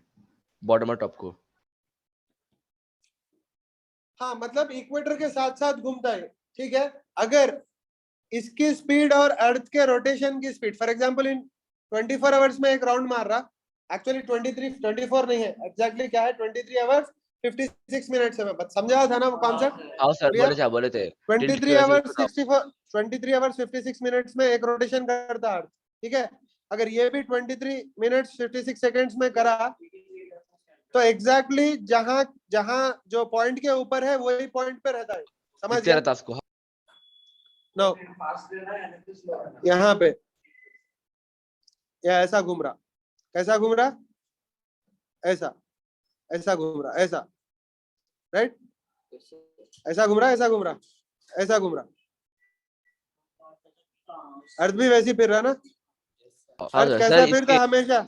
बॉटम और टॉप को। हाँ मतलब इक्वेटर के साथ साथ घूमता है, ठीक है। अगर इसकी स्पीड और अर्थ के रोटेशन की speed, for example in 24 hours में एक राउंड मार रहा, एक्चुअली 24 नहीं है, एग्जैक्टली क्या है, 23 आवर्स 56 मिनट्स है, मैं समझा था ना वो कॉन्सेप्ट, हाँ सर, क्लियर। बोले थे 23 आवर्स 56 मिनट्स में एक रोटेशन करता है अर्थ, ठीक है। अगर ये भी 23 मिनट्स 56 सेकेंड्स में करा, तो एग्जैक्टली जहां जहां जो पॉइंट के ऊपर है वही पॉइंट पे रहता है, समझ दिखते गए। रहता उसको। नो, यहाँ पे या ऐसा घूम रहा, कैसा घूम रहा, ऐसा ऐसा घूम रहा, ऐसा, राइट, ऐसा घूम रहा, ऐसा घूम रहा, ऐसा घूम रहा, अर्थ भी वैसी फिर रहा ना, हाँ अर्थ सर। कैसा सर फिरता इसके हमेशा,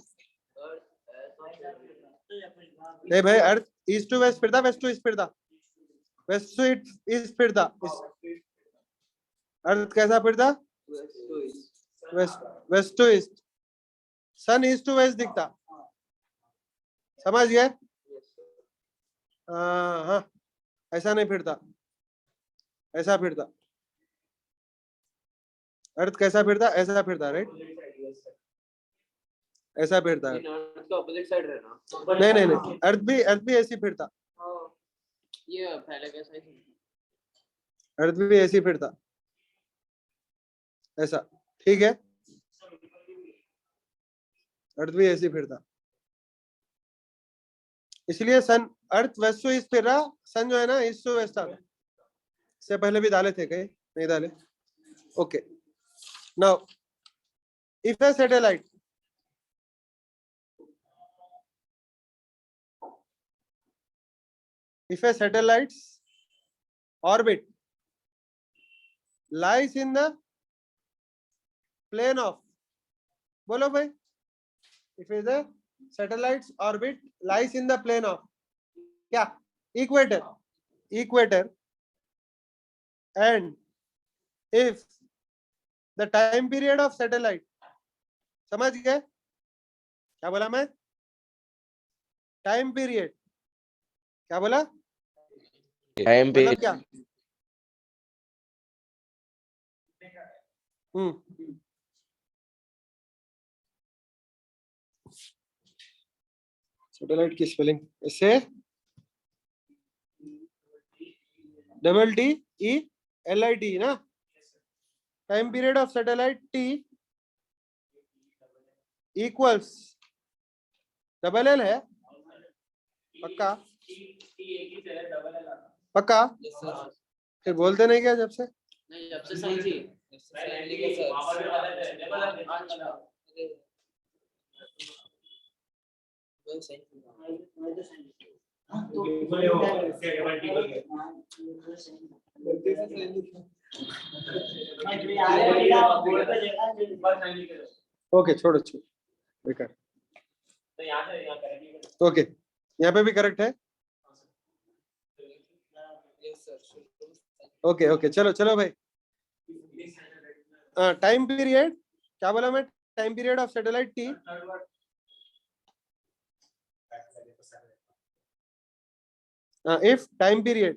नहीं भाई, अर्थ ईस्ट टू वेस्ट फिरता, वेस्ट टू ईस्ट फिरता, वेस्ट टू ईस्ट फिरता, अर्थ कैसा फिरता, west to east, sun east to west दिखता, समझ गए। हाँ, ऐसा नहीं फिरता, ऐसा फिरता, अर्थ कैसा फिरता, ऐसा फिरता, राइट, ऐसा फिरता है। ऑपोजिट साइड रहना। नहीं नहीं नहीं, अर्थ भी ऐसी फिरता, ये पहले कैसा है? अर्थ भी ऐसी फिरता, ऐसा, ठीक है, अर्थ भी ऐसी फिरता, इसलिए सन, अर्थ वेस्ट टू ईस्ट फिर रहा, सन जो है ना ईस्ट टू वेस्ट आता। इससे पहले भी डाले थे कहीं, नहीं डाले, okay. Now if A satellite, if a satellite's orbit lies in the plane of, बोलो भाई, if is a satellite's orbit lies in the plane of क्या, equator, equator, and if the time period of satellite, समझ गए क्या बोला मैं, time period, क्या बोला, टाइम पे मतलब क्या, सैटेलाइट की स्पेलिंग इससे DELIT ना, time period of satellite T equals double L है, पक्का पक्का, फिर बोलते नहीं क्या जब से, नहीं जब से सही थी। ओके छोड़ो छोड़ो बेकार, ओके यहाँ पे भी करेक्ट है, ओके ओके चलो चलो भाई, टाइम पीरियड क्या बोला मैं, time period of satellite T if time period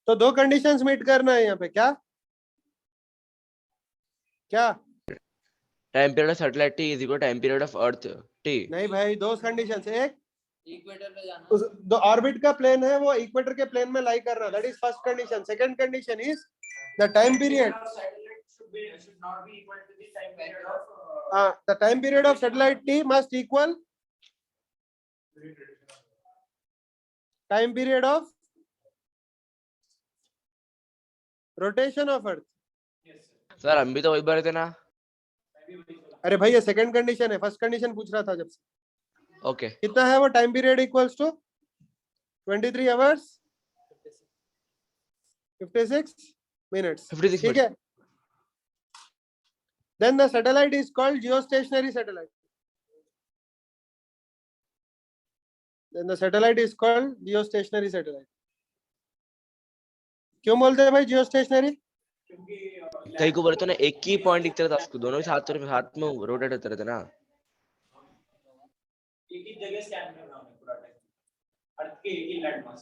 तो दो कंडीशंस मीट करना है यहाँ पे, क्या क्या, time period of satellite T is equal time period of earth T. नहीं भाई दो कंडीशंस, एक इक्वेटर पे जाना। उस जो ऑर्बिट का प्लेन है वो इक्वेटर के प्लेन में लाई करना, that is first condition, second condition is the time period, the time period of satellite T must equal time period of rotation of earth। Sir हम भी तो वही भरे थे ना। अरे भाई ये सेकंड कंडीशन है, फर्स्ट कंडीशन पूछ रहा था जब से, ओके कितना है वो, time period equals to 23 hours 56 minutes, 56 ठीक है। Then the satellite is called geostationary satellite. Then the satellite is called geostationary satellite. क्यों बोलते हैं भाई geostationary? कहीं को बोले तो ना एक ही पॉइंट दिखता था उसको, दोनों साथ में रोटेट होते रहते ना। एक ही जगह स्कैन करना है पूरा टाइम, अर्थ के एक ही लैंडमार्क।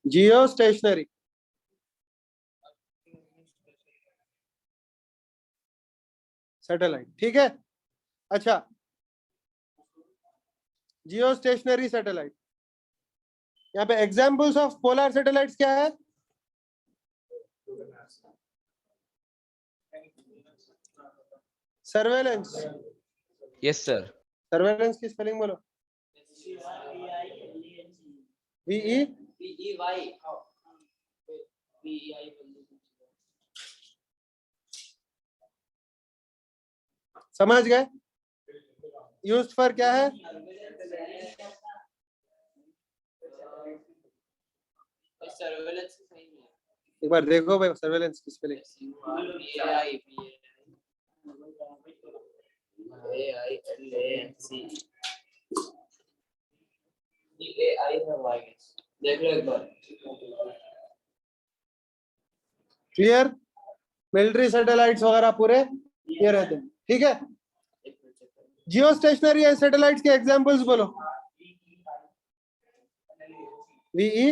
Geostationary सैटेलाइट, ठीक है। अच्छा जियोस्टेशनरी सैटेलाइट, यहाँ पे एग्जांपल्स ऑफ पोलर सैटेलाइट्स क्या है, सर्वेलेंस, यस सर। सर्वेलेंस की स्पेलिंग बोलो, VEY, समझ गए, यूज्ड फॉर क्या है, सर्वेलेंस सही है। एक बार देखो भाई सर्वेलेंस की स्पेलिंग, देख लो एक बार। क्लियर, मिलिट्री सैटेलाइट्स वगैरह पूरे ये रहते हैं, ठीक है। जियो स्टेशनरी सैटेलाइट्स के एग्जांपल्स बोलो. वीई.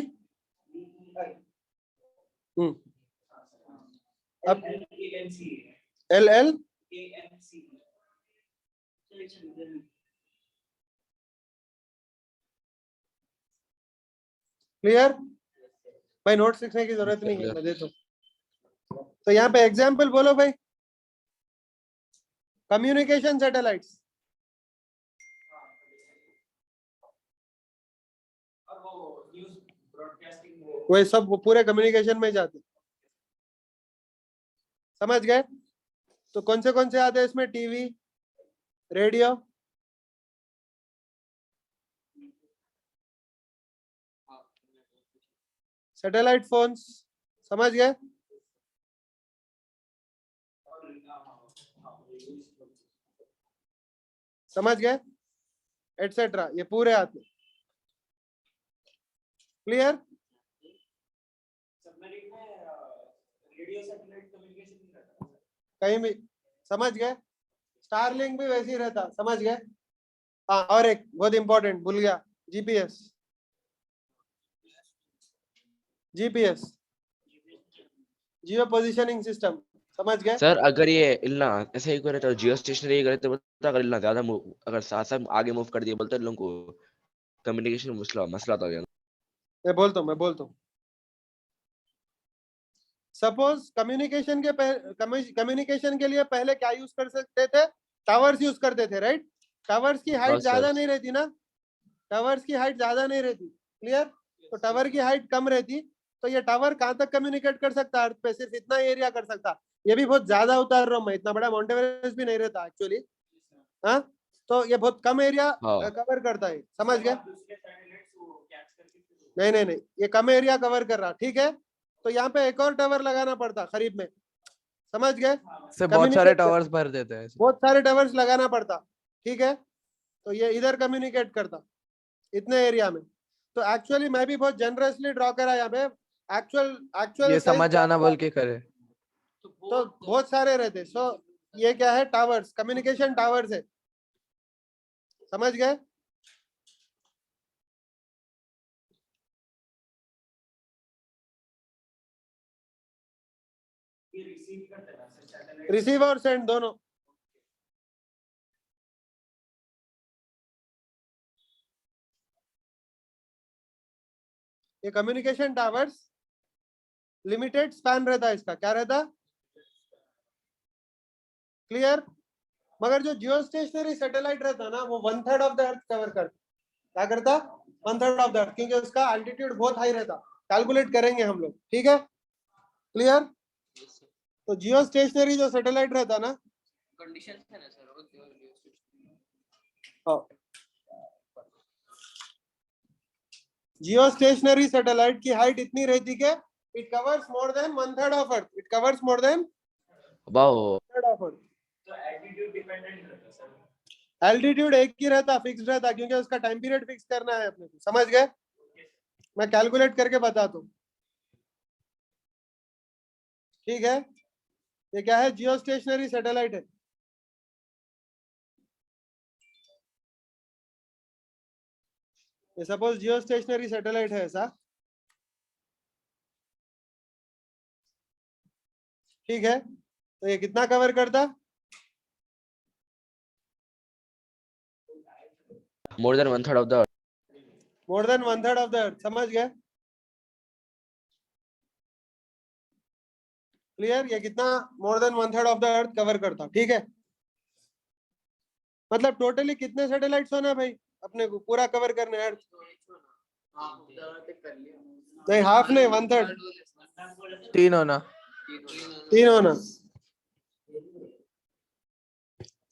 अब एल क्लियर. भाई नोट्स लिखने की जरूरत नहीं है, मैं देता हूं. तो यहाँ पे एग्जांपल बोलो भाई. Communication satellites. वही सब वो पूरे कम्युनिकेशन में जाते. समझ गए. तो कौन से आते हैं इसमें? TV, radio, satellite phones. समझ गए. समझ गए एटसेट्रा. ये पूरे आते. क्लियर. कहीं भी. समझ गए. स्टारलिंक भी वैसे ही रहता. समझ गए. हाँ, और एक बहुत इंपॉर्टेंट भूल गया. जीपीएस. जीपीएस, जियो पोजिशनिंग सिस्टम. समझ गए. सर अगर ये इल्ला ऐसे ही करे तो जियो स्टेशनरी करे तो बोलता अगर इल्ला ज्यादा मूव अगर साथ साथ आगे मूव कर दिए बोलते लोगों को कम्युनिकेशन मसला तो आ गया. मैं बोलता हूँ. सपोज कम्युनिकेशन के लिए पहले क्या यूज कर सकते थे? टावर्स यूज करते थे, राइट. टावर्स की हाइट ज्यादा नहीं रहती ना. टावर्स की हाइट ज्यादा नहीं रहती. क्लियर. तो टावर की हाइट कम रहती. तो ये टावर कहाँ तक कम्युनिकेट कर सकता है? अर्थ पे सिर्फ इतना एरिया कर सकता. ये भी बहुत ज्यादा उतार रहा हूँ मैं. इतना बड़ा माउंट एवरेस्ट भी नहीं रहता एक्चुअली. हाँ. तो ये बहुत कम एरिया हाँ. कवर करता है. समझ गए. नहीं, ये कम एरिया कवर कर रहा. ठीक है. तो यहाँ पे एक और टावर लगाना पड़ता खरीद में. समझ गए. से बहुत सारे टावर्स भर देते हैं. बहुत सारे टावर्स लगाना पड़ता. ठीक है. तो ये इधर कम्युनिकेट करता इतने एरिया में. तो एक्चुअली मैं भी बहुत जनरसली ड्रॉ करा यहाँ पे. एक्चुअल ये समझ आना बोल के करे. तो बहुत सारे रहते. सो ये क्या है? टावर्स, कम्युनिकेशन टावर्स है. समझ गए. रिसीव और सेंड दोनों. ये कम्युनिकेशन टावर्स लिमिटेड स्पैन रहता है इसका. क्या रहता? क्लियर. मगर जो जियो स्टेशनरी सैटेलाइट रहता ना वो 1/3 ऑफ द अर्थ कवर करता. क्या करता? 1/3 ऑफ द अर्थ. क्योंकि उसका एल्टीट्यूड बहुत हाई रहता. कैलकुलेट करेंगे हम लोग. ठीक है. क्लियर. तो जियो स्टेशनरी जो सैटेलाइट रहता ना, कंडीशंस है ना सर. जियो स्टेशनरी सैटेलाइट की हाइट इतनी रहती कि it covers more than 1/3 of earth. It covers more than wow. 1/3 of earth. तो एल्टीट्यूड डिपेंडेंट रहता सर. एल्टीट्यूड एक ही रहता, फिक्स्ड रहता. क्योंकि उसका टाइम पीरियड फिक्स करना है अपने को. समझ गए. मैं कैलकुलेट करके बताता हूँ. ठीक है. ये क्या है? जियो स्टेशनरी सैटेलाइट है. ये सपोज जियो स्टेशनरी सैटेलाइट है ऐसा. ठीक है. तो ये कितना कवर करता? More than 1/3 of the. More than 1/3 of the earth. समझ गए. क्लियर. ये कितना? More than 1/3 of the earth cover करता. ठीक है. मतलब टोटली कितने सैटेलाइट्स होना भाई अपने को पूरा कवर करने अर्थ? नहीं, हाफ नहीं, 1/3. 3 होना. 3 होना.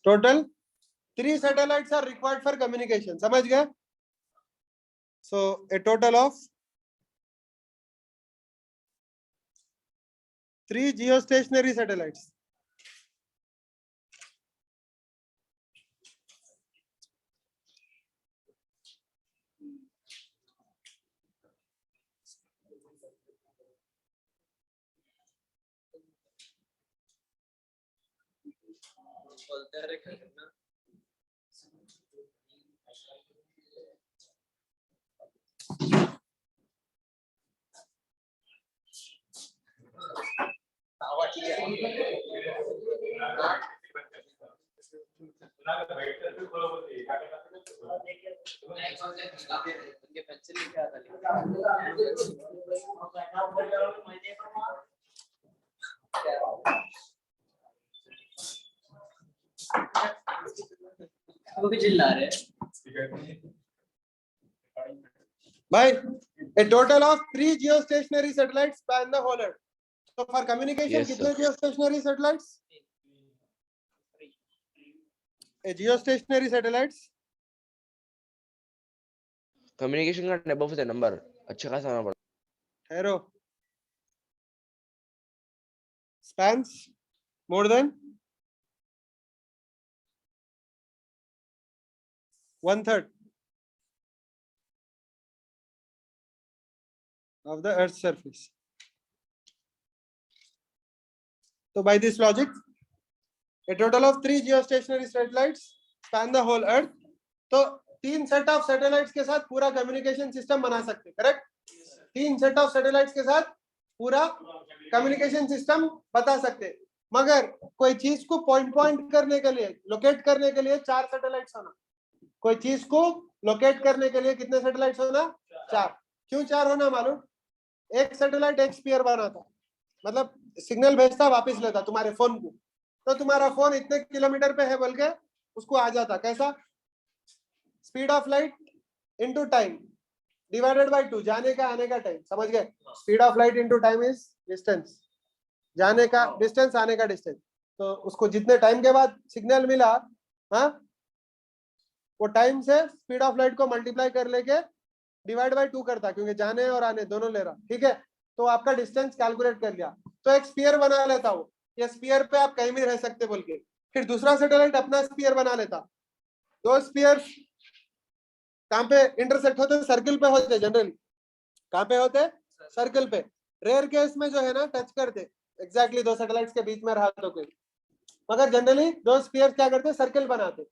Total 3 satellites are required for communication. समझ गए. So a total of 3 geostationary satellites. वो भी चिल्ला रहे हैं। भाई, a total of 3 geostationary satellites span the whole Earth. So for communication, Yes, कितने sir. geostationary satellites? A geostationary satellites. Communication का above the number अच्छा खासा आना पड़ा. Hero. Spans more than 1/3 of the Earth's surface. So by this logic, a total of 3 geostationary satellites span the whole Earth. तो 3 set of satellites के साथ पूरा communication system बना सकते हैं, करेक्ट? 3 सेट ऑफ सैटेलाइट्स के साथ पूरा कम्युनिकेशन सिस्टम बता सकते हैं, मगर कोई चीज को पॉइंट करने के लिए, लोकेट करने के लिए 4 सैटेलाइट्स होना. कोई चीज को लोकेट करने के लिए कितने सैटेलाइट्स होना? 4. क्यों 4 होना मालूम? एक सैटेलाइट एक स्फीयर बनाता, मतलब सिग्नल भेजता, वापस लेता तुम्हारे फोन को, तो तुम्हारा फोन इतने किलोमीटर पे है बोल के उसको आ जाता. कैसा? Speed of light into time divided by 2, जाने का आने का टाइम. समझ गए? Speed of light into time is distance. जाने का डिस्टेंस, आने का डिस्टेंस. तो उसको जितने टाइम के बाद सिग्नल मिला, हाँ, वो टाइम से स्पीड ऑफ लाइट को मल्टीप्लाई कर लेके डिवाइड बाय 2 करता, क्योंकि जाने और आने दोनों ले रहा. ठीक है, तो आपका डिस्टेंस कैलकुलेट कर लिया. तो एक स्फीयर बना लेता हूँ, ये स्फीयर पे आप कहीं भी रह सकते बोल के. फिर दूसरा सैटेलाइट अपना स्फीयर बना लेता. 2 स्फीयर कहाँ पे इंटरसेक्ट होते? सर्किल पे होते जनरली. कहाँ पे होते? सर्किल पे. रेयर केस में जो है ना टच करते एग्जैक्टली 2 सैटेलाइट्स के बीच में रहा तो कोई, मगर जनरली 2 स्फीयर क्या करते? सर्किल बनाते.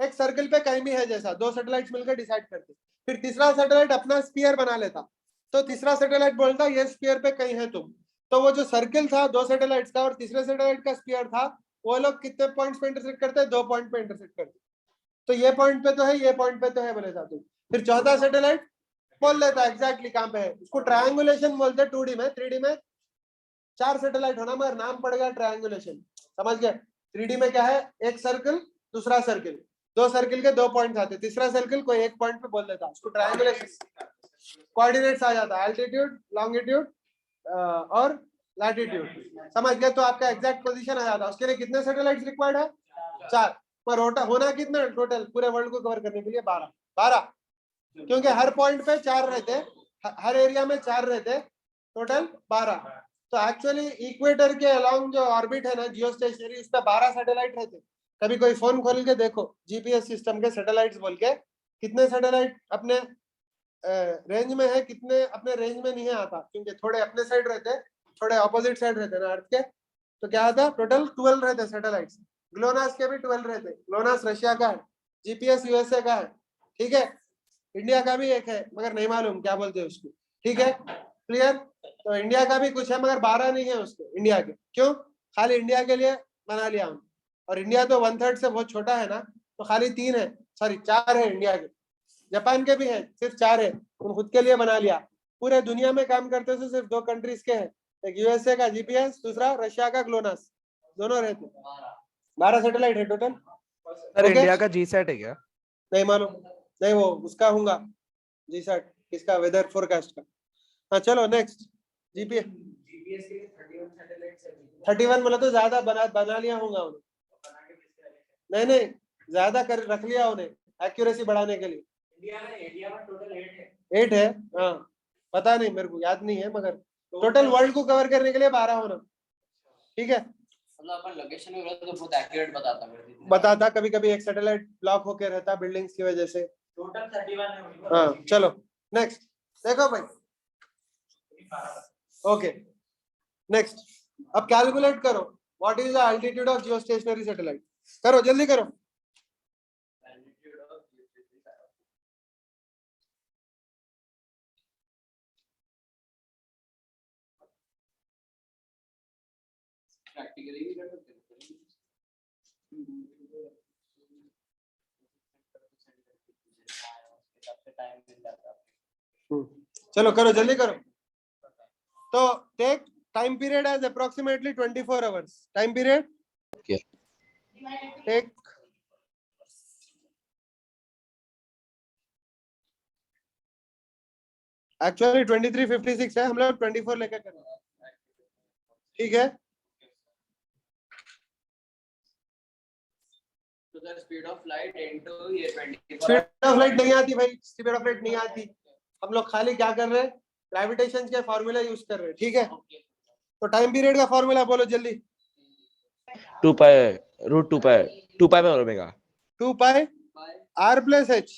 एक सर्किल पे कहीं भी है जैसा 2 सैटेलाइट्स मिलकर डिसाइड करते. फिर तीसरा सैटेलाइट अपना स्फीयर बना लेता, तो तीसरा सैटेलाइट बोलता ये स्फीयर पे कहीं है तुम. तो वो जो सर्किल था 2 सैटेलाइट्स का और तीसरे सैटेलाइट का स्फीयर था, वो लोग कितने पॉइंट्स पे इंटरसेक्ट करते हैं? 2 पॉइंट पे इंटरसेक्ट करते. तो ये पॉइंट पे तो है, ये पॉइंट पे तो है बोले जाते. फिर चौथा सैटेलाइट बोल लेता एग्जैक्टली कहाँ पे है. उसको ट्रायंगुलेशन बोलते. 2D में, 3D में 4 सैटेलाइट होना, मगर नाम पड़ गया ट्रायंगुलेशन. समझ गए? 3D में क्या है? एक सर्किल, दूसरा सर्किल, 2 सर्किल के 2 पॉइंट्स आते, तीसरा सर्किल कोई एक पॉइंट पे बोल देता, उसको ट्रायंगुलेशन. कोऑर्डिनेट्स आ जाता, एल्टीट्यूड, लॉन्गिट्यूड और लैटिट्यूड. समझ गए? तो आपका एग्जैक्ट पोजीशन आ जाता. उसके लिए कितने सैटेलाइट्स रिक्वायर्ड है? 4. पर होना कितना टोटल पूरे वर्ल्ड को कवर करने के लिए? 12, क्योंकि हर पॉइंट पे 4 रहते, हर एरिया में 4 रहते, टोटल 12. तो एक्चुअली इक्वेटर के अलोंग जो ऑर्बिट है ना जियोस्टेशनरी, उस पर 12 सैटेलाइट रहते. कभी कोई फोन खोल के देखो जीपीएस सिस्टम के सैटेलाइट्स बोल के, कितने सैटेलाइट अपने रेंज में है, कितने अपने रेंज में नहीं है आता, क्योंकि थोड़े अपने साइड रहते, थोड़े ऑपोजिट साइड रहते ना अर्थ के. तो क्या आता? टोटल 12 रहते सैटेलाइट्स. ग्लोनास के भी 12 रहते. ग्लोनास रशिया का है, जीपीएस यूएसए का है. ठीक है, इंडिया का भी एक है, मगर नहीं मालूम क्या बोलते हैं उसको. ठीक है, क्लियर? तो इंडिया का भी कुछ है, मगर 12 नहीं है उसके इंडिया के. क्यों? खाली इंडिया के लिए बना लिया हम. और इंडिया तो 1/3 से बहुत छोटा है ना, तो खाली 3 है, सॉरी 4 है इंडिया के. जापान के भी है, सिर्फ 4 है, उन खुद के लिए बना लिया. पूरे दुनिया में काम करते तो सिर्फ 2 कंट्रीज के हैं, एक यूएसए का जीपीएस, दूसरा रशिया का ग्लोनास. दोनों रहते. 12 सैटेलाइट है टोटल. सर इंडिया का जीसैट है क्या? नहीं मालूम, नहीं वो उसका होगा जीसैट, किसका? वेदर फोरकास्ट का. हाँ चलो नेक्स्ट. जीपीएस जीपीएस के 31 सैटेलाइट्स है. 31 बोला तो ज्यादा बना लिया होगा उन्हें. नहीं ज्यादा कर रख लिया उन्हें एक्यूरेसी बढ़ाने के लिए. इंडिया में टोटल 8 है. 8 है, हाँ पता नहीं, मेरे को याद नहीं है, मगर टोटल वर्ल्ड को कवर करने के लिए 12 होना. ठीक है, मतलब अपन लोकेशन वगैरह तो बहुत एक्यूरेट बताता. कभी कभी एक सैटेलाइट ब्लॉक होके रहता बिल्डिंग्स की वजह से. टोटल 31 है. हाँ चलो नेक्स्ट देखो भाई. Okay next. अब कैलकुलेट करो what is the altitude of geostationary satellite. करो जल्दी करो. प्रैक्टिकली भी कर सकते हैं। टाइम मिल जाता है। चलो करो जल्दी करो। तो take time period as approximately 24 hours. Time period Okay. Take actually 23:56 है, हम लोग 24 लेकर कर रहे हैं, ठीक है। तो sir speed of light into ये 24 स्पीड ऑफ लाइट नहीं आती भाई, स्पीड ऑफ लाइट नहीं आती। हम लोग खाली क्या कर रहे हैं, ग्रेविटेशन के फॉर्मूला यूज कर रहे हैं, ठीक है। तो टाइम पीरियड का फॉर्मूला बोलो जल्दी। 2 pi root 2 pi 2 pi by omega. 2 pi r plus H,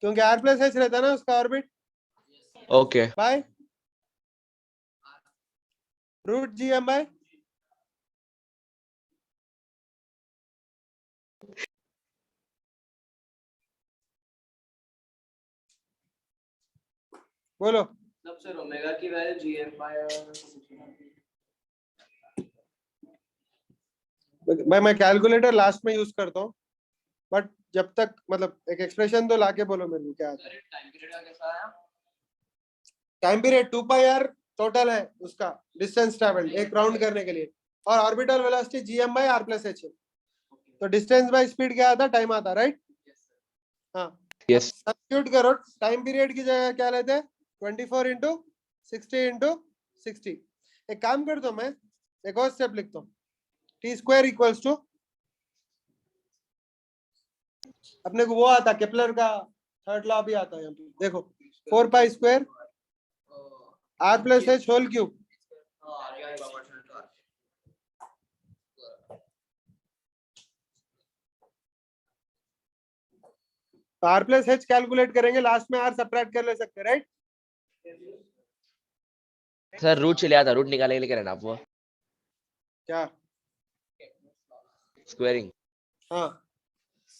क्योंकि r प्लस एच रहता है ना उसका ऑर्बिट, Okay. By root G M by बोलो। तब सर ओमेगा की वैल्यू जीएम बाय भाई मैं कैलकुलेटर लास्ट में यूज करता हूँ, बट जब तक मतलब एक एक्सप्रेशन तो लाके बोलो मेरे को क्या आता है। टाइम पीरियड का कैसा आया? Time period 2 pi R total है उसका डिस्टेंस ट्रैवल्ड एक राउंड करने के लिए, और orbital velocity GM by R plus H है। तो डिस्टेंस बाय स्पीड क्या आता, टाइम आता, राइट। हाँ Yes. सब्स्टिट्यूट करो, टाइम पीरियड की जगह क्या लेते हैं, 24 इंटू 60 इंटू 60। एक काम करता हूँ मैं, एक और स्टेप लिखता हूँ, टी स्क्वायर इक्वल्स टू, अपने को वो आता केपलर का थर्ड लॉ भी आता है यहाँ पे देखो, 4 pi square R plus H whole cube. तो आर प्लस एच कैलकुलेट करेंगे, लास्ट में आर सब्ट्रैक्ट कर ले सकते हैं, राइट। सर रूट चले आता, रूट निकालने के लिए क्या रहना आप वो क्या, स्क्वायरिंग. हाँ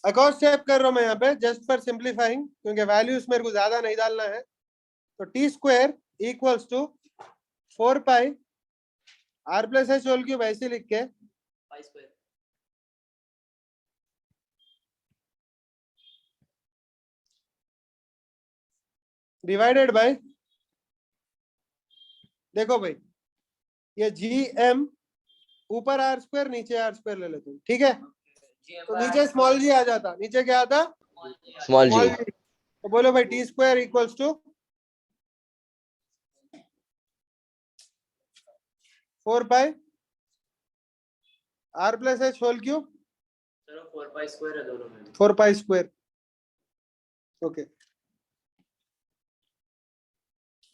एक और स्टेप कर रहा हूँ मैं यहाँ पे जस्ट फॉर सिंप्लीफाइंग, क्योंकि वैल्यूज मेरे को ज्यादा नहीं डालना है। तो T square equals to 4 pi R plus H whole cube ऐसे लिख के पाई स्क्वायर डिवाइडेड बाय, देखो भाई ये जी एम ऊपर आर स्क्वायर नीचे आर स्क्वायर ले लेते हैं, ठीक है। तो नीचे स्मॉल जी आ जाता, नीचे क्या आता, Small g. जी। तो बोलो भाई T square equals to 4 pi R plus H whole cube, sir 4 pi square है दोनों में। 4 पाई स्क्वायर, ओके।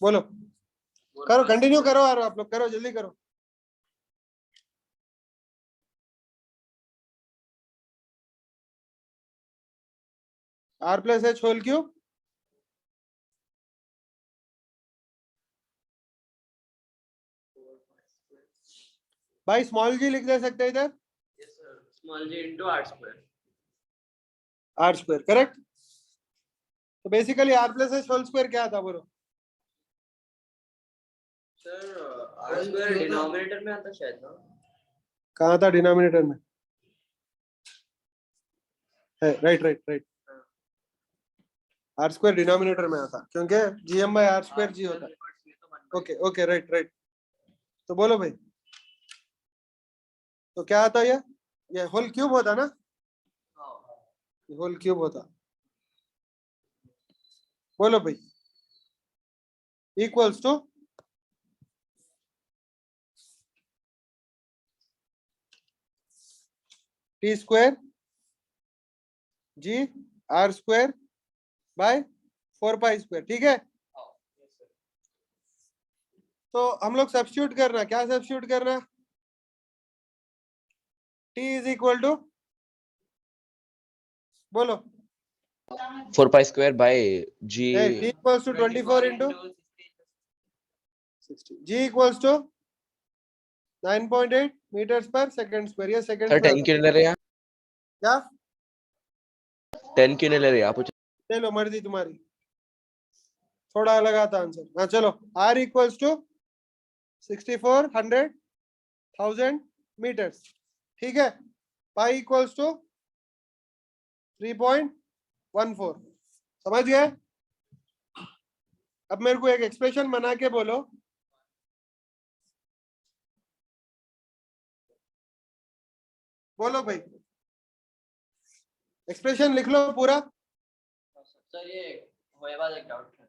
बोलो करो, कंटिन्यू करो, और आप लोग करो, जल्दी करो। R plus H whole cube, भाई स्मॉल जी लिख दे सकते हैं इधर, yes sir small G into R square. R square correct. तो basically R plus H whole square क्या था बोलो, सर आर स्क्वायर डिनोमिनेटर में आता शायद ना। कहाँ था डिनोमिनेटर में है, right right right, R square denominator में आता क्योंकि GM by R square G होता है, ओके ओके राइट राइट। तो बोलो भाई, तो क्या आता ये होल क्यूब होता ना, ये होल क्यूब होता। बोलो भाई equals to T square G R square by 4 pi square, ठीक है। तो हम लोग सब्स्टिट्यूट करना, क्या सब्स्टिट्यूट करना, टी इज इक्वल टू, बोलो 4 pi square by g. T equals to 24 into 60, G equals to 9.8 metres per second square, ये सेकंड सर 10 क्यों नहीं ले रहे हैं, क्या 10 क्यों नहीं ले रहे आप? चलो मर्जी तुम्हारी, थोड़ा अलग आता आंसर। हाँ चलो, आर इक्वल्स टू 6400 1000 meters. ठीक है, पाई इक्वल्स टू 3.14. समझ गए? अब मेरे को एक एक्सप्रेशन बना के बोलो. बोलो भाई, एक्सप्रेशन लिख लो पूरा. सर ये होए बाद एक डाउट है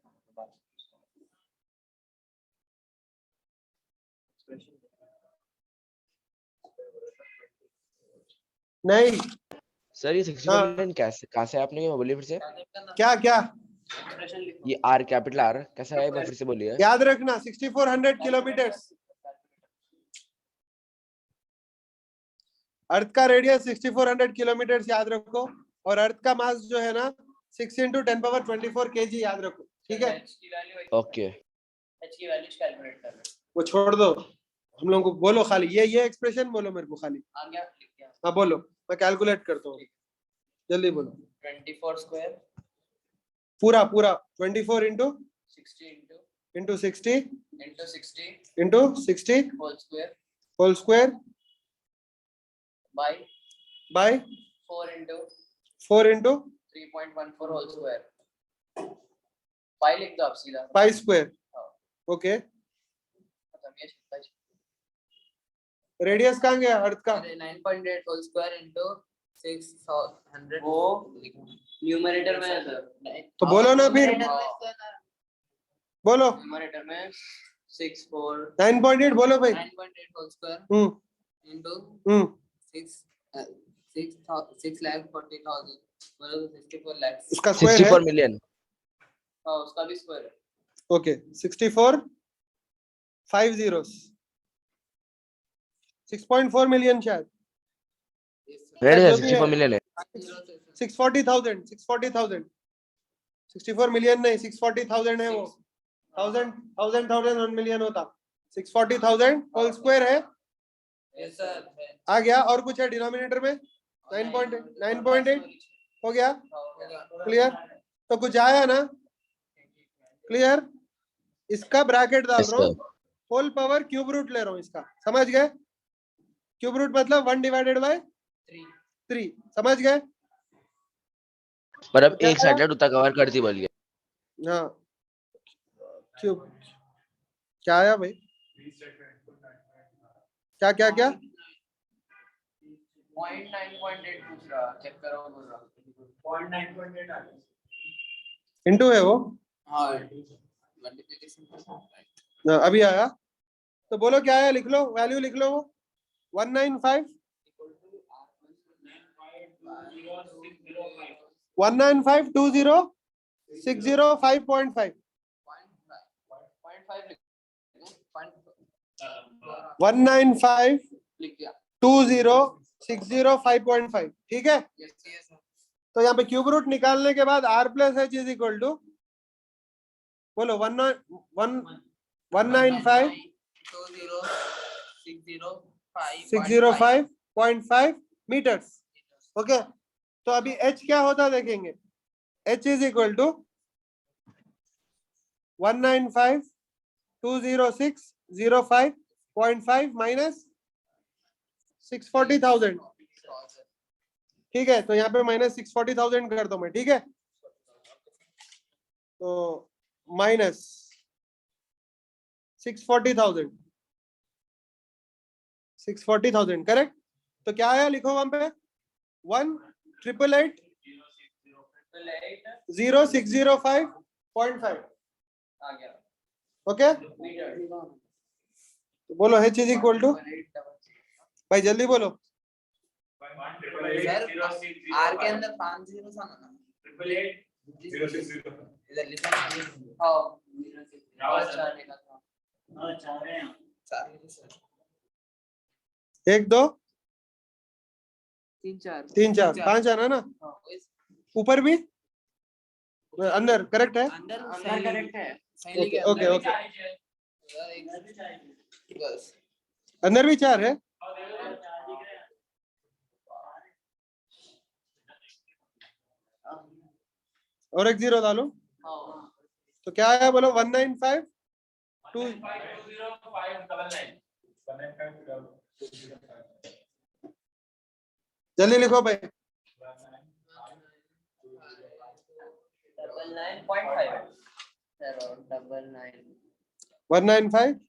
नहीं, सर ये 64 मिलियन कैसे कहाँ से आपने ये बोलिए फिर से? क्या क्या एक्सप्रेशन लिखो ये आर कैपिटल आर कैसा है, मैं फिर से बोलिए. याद रखना, 6400 किलोमीटर्स. अर्थ का रेडियस 6400 किलोमीटर्स याद रखो, और अर्थ का मास जो है ना 6 × 10⁻24 kg याद रखो. ठीक है, H की वैल्यू ओके. H की वैल्यूज कैलकुलेट कर लो वो छोड़ दो, हम लोगों को बोलो खाली ये एक्सप्रेशन बोलो मेरे को खाली. आ गया लिख दिया हाँ बोलो, मैं कैलकुलेट करता हूँ, जल्दी बोलो. 24 स्क्वायर पूरा पूरा 24 into 60 into 60 into 60 into 60 whole square whole square by by 4 into 4 into 3.14 whole square. Pi लिख दो आप सीधा पाई स्क्वायर. ओके, खत्म. ये छक्का रेडियस कहाँ गया अर्थ का? 9.8 whole square into 600 वो न्यूमरेटर में है सर. तो बोलो ना फिर, बोलो. न्यूमरेटर में 64 9.8 बोलो भाई. 9.8 whole square into 6,40,000 बराबर 64 लाख. उसका स्क्वायर 64 है. मिलियन. हाँ उसका भी स्क्वायर है. ओके, 64 5 zeros 6.4 मिलियन शायद. रेड है जो भी 64 है. मिलियन है. 640,000 640,000 64 मिलियन नहीं, 640,000 है वो. 1,000 मिलियन होता. 640,000 होल स्क्वायर है. Yes sir. आ गया. और कुछ है डिनोमिनेटर में? 9.8 हो गया. क्लियर? तो कुछ आया ना? क्लियर? इसका ब्रैकेट डाल रहा हूँ, होल पावर क्यूब रूट ले रहा हूँ इसका. समझ गए? क्यूब रूट मतलब 1/3. समझ गए? मतलब एक सैटेलाइट उतना कवर करती बोल गया. हाँ, क्यूब क्या आया भाई? क्या क्या क्या? 0.9.8 पूछ रहा. चेक करो बोल रहा. 0.9.8 आ गया. इंटू है वो. हाँ मल्टीप्लिकेशन. हाँ, अभी आया. तो बोलो क्या आया, लिख लो, वैल्यू लिख लो. वो 195 1952060 5.5 लिख दिया. 1952060 ठीक है. तो यहाँ पे क्यूब रूट निकालने के बाद r plus H is equal to बोलो 195,605.5 मीटर्स. ओके, तो अभी h क्या होता देखेंगे. h इज इक्वल टू 195,206.05 माइनस 640,000. ठीक है, तो यहाँ पे माइनस 640,000 कर दो मैं. ठीक है, तो माइनस 640,000 करेक्ट. तो क्या आया लिखो वहां पे 1,888,0,605.5. आ गया. ओके, तो बोलो h इज इक्वल टू, भाई जल्दी बोलो. सर आर के अंदर 5 जीरो था ना. 888,060. इधर लिखा है. हां अच्छा लिखा था. हाँ, 4 हैं. 1 2 3 4 3 4 5 आना ना. ऊपर भी अंदर करेक्ट है. अंदर करेक्ट है. सही ओके ओके ओके. बस अंदर भी 4 है. और एक 0 डालो. तो क्या आया बोलो 195 2 जल्दी लिखो भाई। 99.5 around 99 195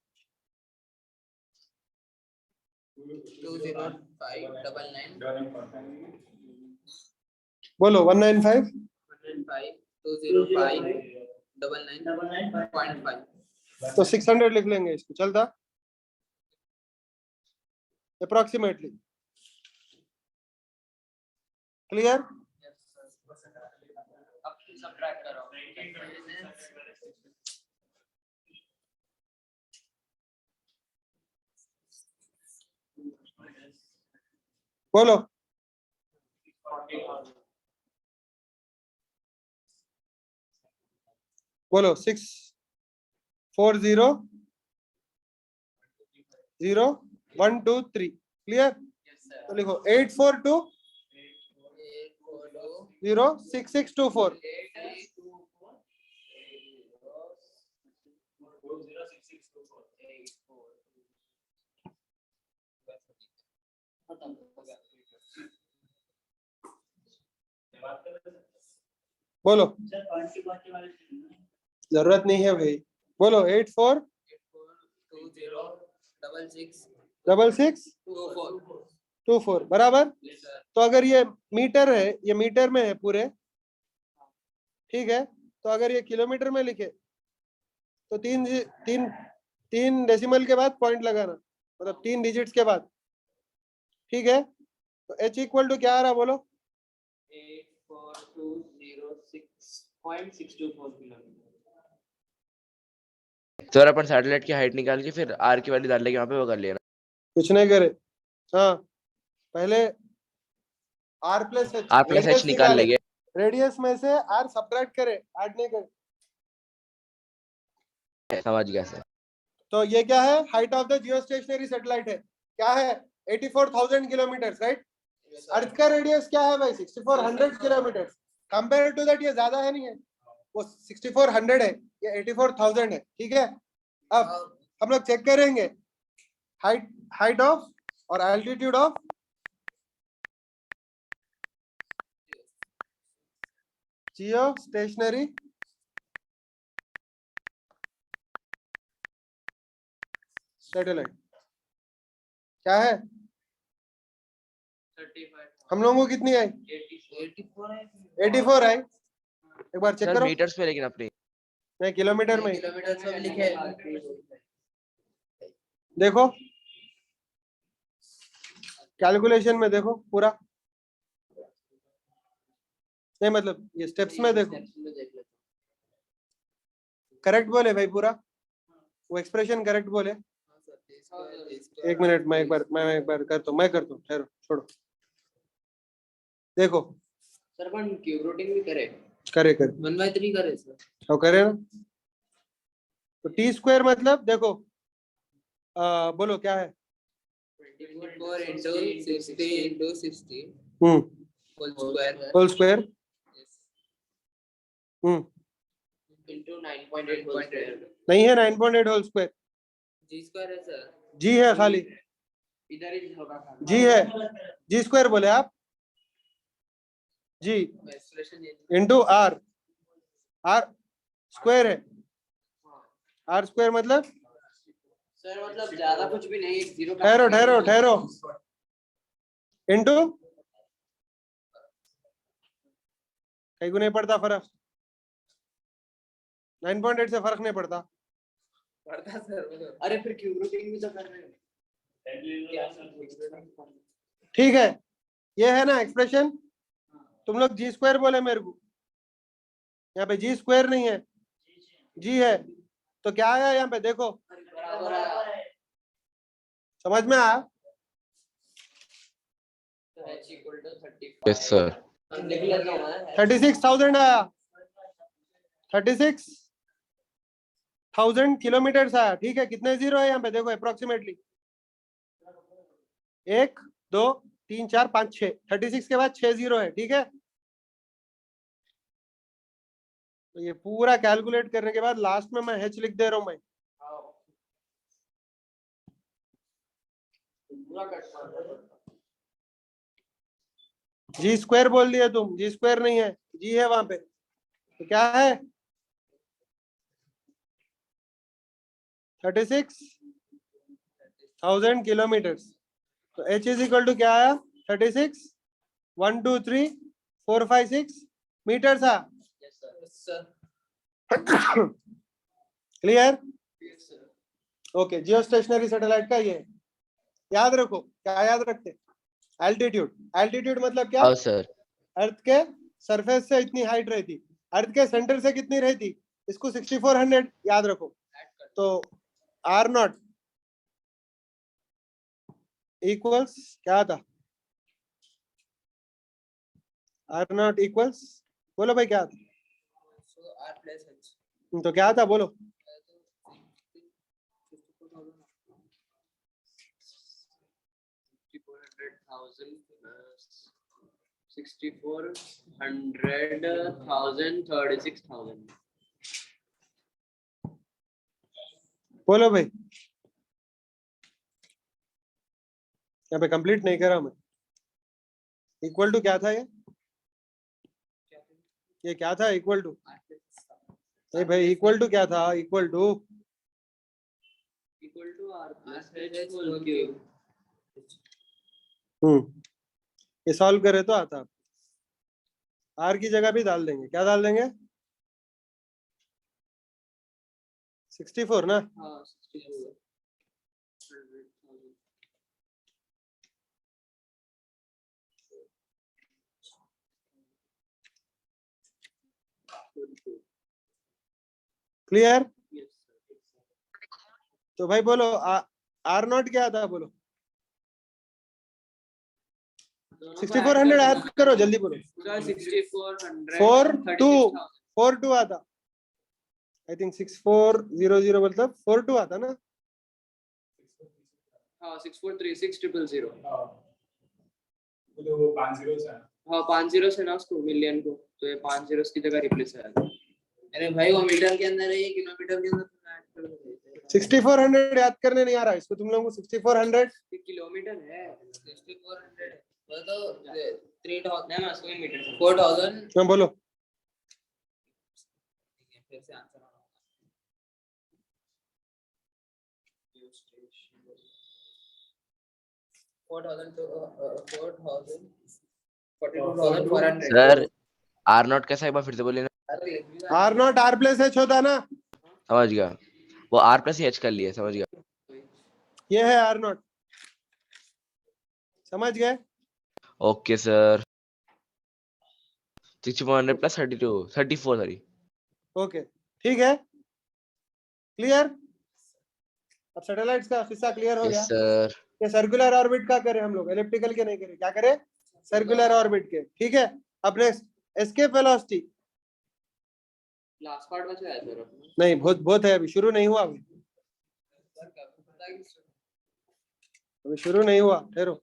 205 बोलो 195 205 तो 600 लिख लेंगे इसको, चलता अप्रोक्सीमेटली। क्लियर? अब subtract करो बोलो। बोलो 6400123। क्लियर? तो लिखो 842 बोलो। जरूरत नहीं है भाई, बोलो 846624 बराबर। तो अगर ये मीटर है, ये मीटर में है पूरे, ठीक है। तो अगर ये किलोमीटर में लिखे तो तीन डेसिमल के बाद पॉइंट लगाना, मतलब 3 डिजिट्स के बाद, ठीक है। तो h इक्वल टू क्या आ रहा बोलो? 84206.624 किलोमीटर। सर अपन सैटेलाइट की हाइट निकाल के फिर आर की वैल्यू डाल लेंगे वहां पे, वो कर लेना। कुछ नहीं करे, हाँ पहले r प्लस h निकाल लेंगे। रेडियस में से r सब्ट्रैक्ट करे, ऐड नहीं करे। समझ गया सर। तो ये क्या है? Height of the geostationary satellite है, क्या है? 84,000 किलोमीटर, राइट। अर्थ का रेडियस क्या है भाई? 6400 किलोमीटर। कंपेयर टू दैट ये ज्यादा है, नहीं है, वो 6400 है, ये 84,000 है, ठीक है। अब हम लोग चेक करेंगे हाइट ऑफ और एल्टीट्यूड ऑफ जियोस्टेशनरी सैटेलाइट क्या है? 35 हम लोगों को कितनी आई? 84 आई। एक बार चेक सर करो। मीटर्स में, लेकिन अपनी नहीं, किलोमीटर में ही। किलोमीटर में लिखे देखो कैलकुलेशन में देखो पूरा, नहीं मतलब ये स्टेप्स में देखो, करेक्ट बोले भाई पूरा, वो एक्सप्रेशन करेक्ट बोले। एक मिनट, मैं एक बार करता हूँ, ठहरो, छोड़ो। देखो सर अपन क्यूब रूटिंग भी करे करे 1/3 करे सर। तो करे ना। तो टी स्क्वायर मतलब देखो, बोलो क्या है? 24 into 60 into 60 whole square into 9.8 whole square। नहीं है 9.8 होल स्क्वायर, जी स्क्वायर है सर। जी है खाली, इधर ही होगा खाली। जी है, जी स्क्वायर बोले आप, जी इंटू आर, आर स्क्वायर है। आर स्क्वायर मतलब सर मतलब ज्यादा कुछ भी नहीं, जीरो। ठहरो इंटू, कहीं को नहीं पड़ता फर्क, 9.8 से फर्क नहीं पड़ता। पड़ता सर। अरे फिर क्यूब रूटिंग भी तो कर रहे हैं। ठीक है, ये है ना एक्सप्रेशन। तुम लोग जी स्क्वायर बोले मेरे को, यहाँ पे जी स्क्वायर नहीं है, जी है। तो क्या आया यहाँ पे देखो, समझ में आया? Yes sir. 36,000 आया, 36,000 किलोमीटर आया, ठीक है। कितने जीरो है यहाँ पे देखो अप्रोक्सीमेटली? 1 2 3 4 5 6, 36 के बाद 6 जीरो है, ठीक है। तो ये पूरा कैलकुलेट करने के बाद लास्ट में मैं h लिख दे रहा हूं मैं। जी स्क्वायर बोल दिया तुम, जी स्क्वायर नहीं है, जी है वहां पे, तो क्या है 36,000 किलोमीटर। तो h इज इक्वल टू क्या आया 36 1 2 3 4 5 6 मीटर था। Yes, sir. Clear? Yes, sir. Okay, जियो स्टेशनरी सैटेलाइट का ये याद रखो, क्या याद रखते, एल्टीट्यूड। एल्टीट्यूड मतलब क्या, हाँ सर। अर्थ के सरफेस से इतनी हाइट रहती, अर्थ के सेंटर से कितनी रहती, इसको 6400 याद रखो। तो आर नॉट इक्वल्स क्या था, आर नॉट इक्वल्स, बोलो भाई क्या था, So R plus H. तो क्या था बोलो, 36,000. बोलो भाई, यहाँ पे कंप्लीट नहीं करा मैं। इक्वल टू क्या था ये क्या था इक्वल टू, नहीं भाई इक्वल टू क्या था, equal to Equal to R plus H whole cube. ये सॉल्व करे तो आता, आर की जगह भी डाल देंगे, क्या डाल देंगे 64 ना, हाँ 64. 100,000. क्लियर? Yes, sir. तो भाई बोलो आर नॉट क्या था बोलो, 6400 ऐड करो जल्दी बोलो, Sir, 6400. 42 आता, आई थिंक 6400 मतलब 42 आता ना, हाँ 6436,000. वो 5 zeros है। हाँ 5 जीरो से ना उसको मिलियन को, तो ये 5 जीरो की जगह रिप्लेस है। अरे भाई वो मीटर के अंदर है, ये किलोमीटर के अंदर तुम ऐड कर दो। 6400 याद करने नहीं आ रहा इसको तुम लोगों को, 6400 ये किलोमीटर है, 6400 है वो तो 3000 है ना, उसको मीटर 4000। हाँ बोलो, फिर से आंसर आना होगा। 4000 तो 42,400। सर आर नॉट कैसा, एक बार फिर से बोलिए ना। R not R plus H होता ना, समझ गया, वो आर प्लस एच कर लिया, समझ गया। ये है आर नॉट, समझ गए? Okay sir. 6400 plus 32 34 sorry. Okay ठीक है, क्लियर? अब सैटेलाइट्स का हिस्सा क्लियर हो यस गया। सर। ये सर्कुलर ऑर्बिट का करें हम लोग, एलिप्टिकल के नहीं करें, क्या करें सर्कुलर ऑर्बिट के, ठीक है। अब next escape velocity, last part बचा है सर अपना। नहीं बहुत बहुत है, अभी शुरू नहीं हुआ, अभी शुरू नहीं हुआ, ठहरो।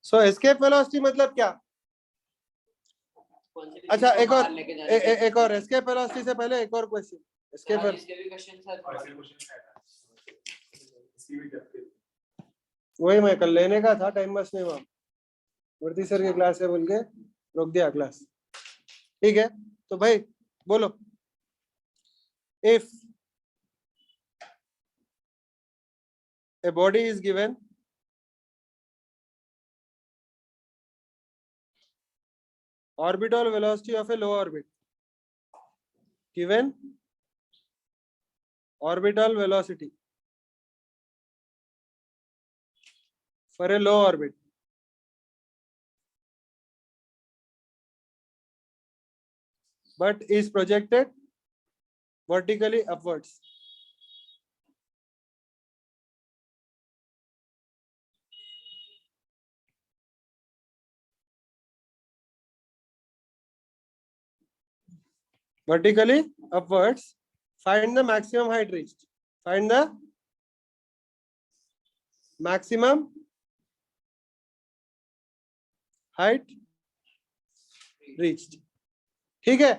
सो एस्केप वेलोसिटी मतलब क्या, अच्छा एक और एक और एस्केप वेलोसिटी से पहले एक और क्वेश्चन, एस्केप इसके भी क्वेश्चन सर। वही मैं कल लेने का था, टाइम बस नहीं हुआ, मूर्ति सर की क्लास है बोल के रोक दिया क्लास, ठीक है। तो भाई बोलो, if a body is given orbital velocity of a low orbit, given orbital velocity for a low orbit, but is projected vertically upwards, vertically upwards, find the maximum height reached, find the maximum height reached. ठीक है,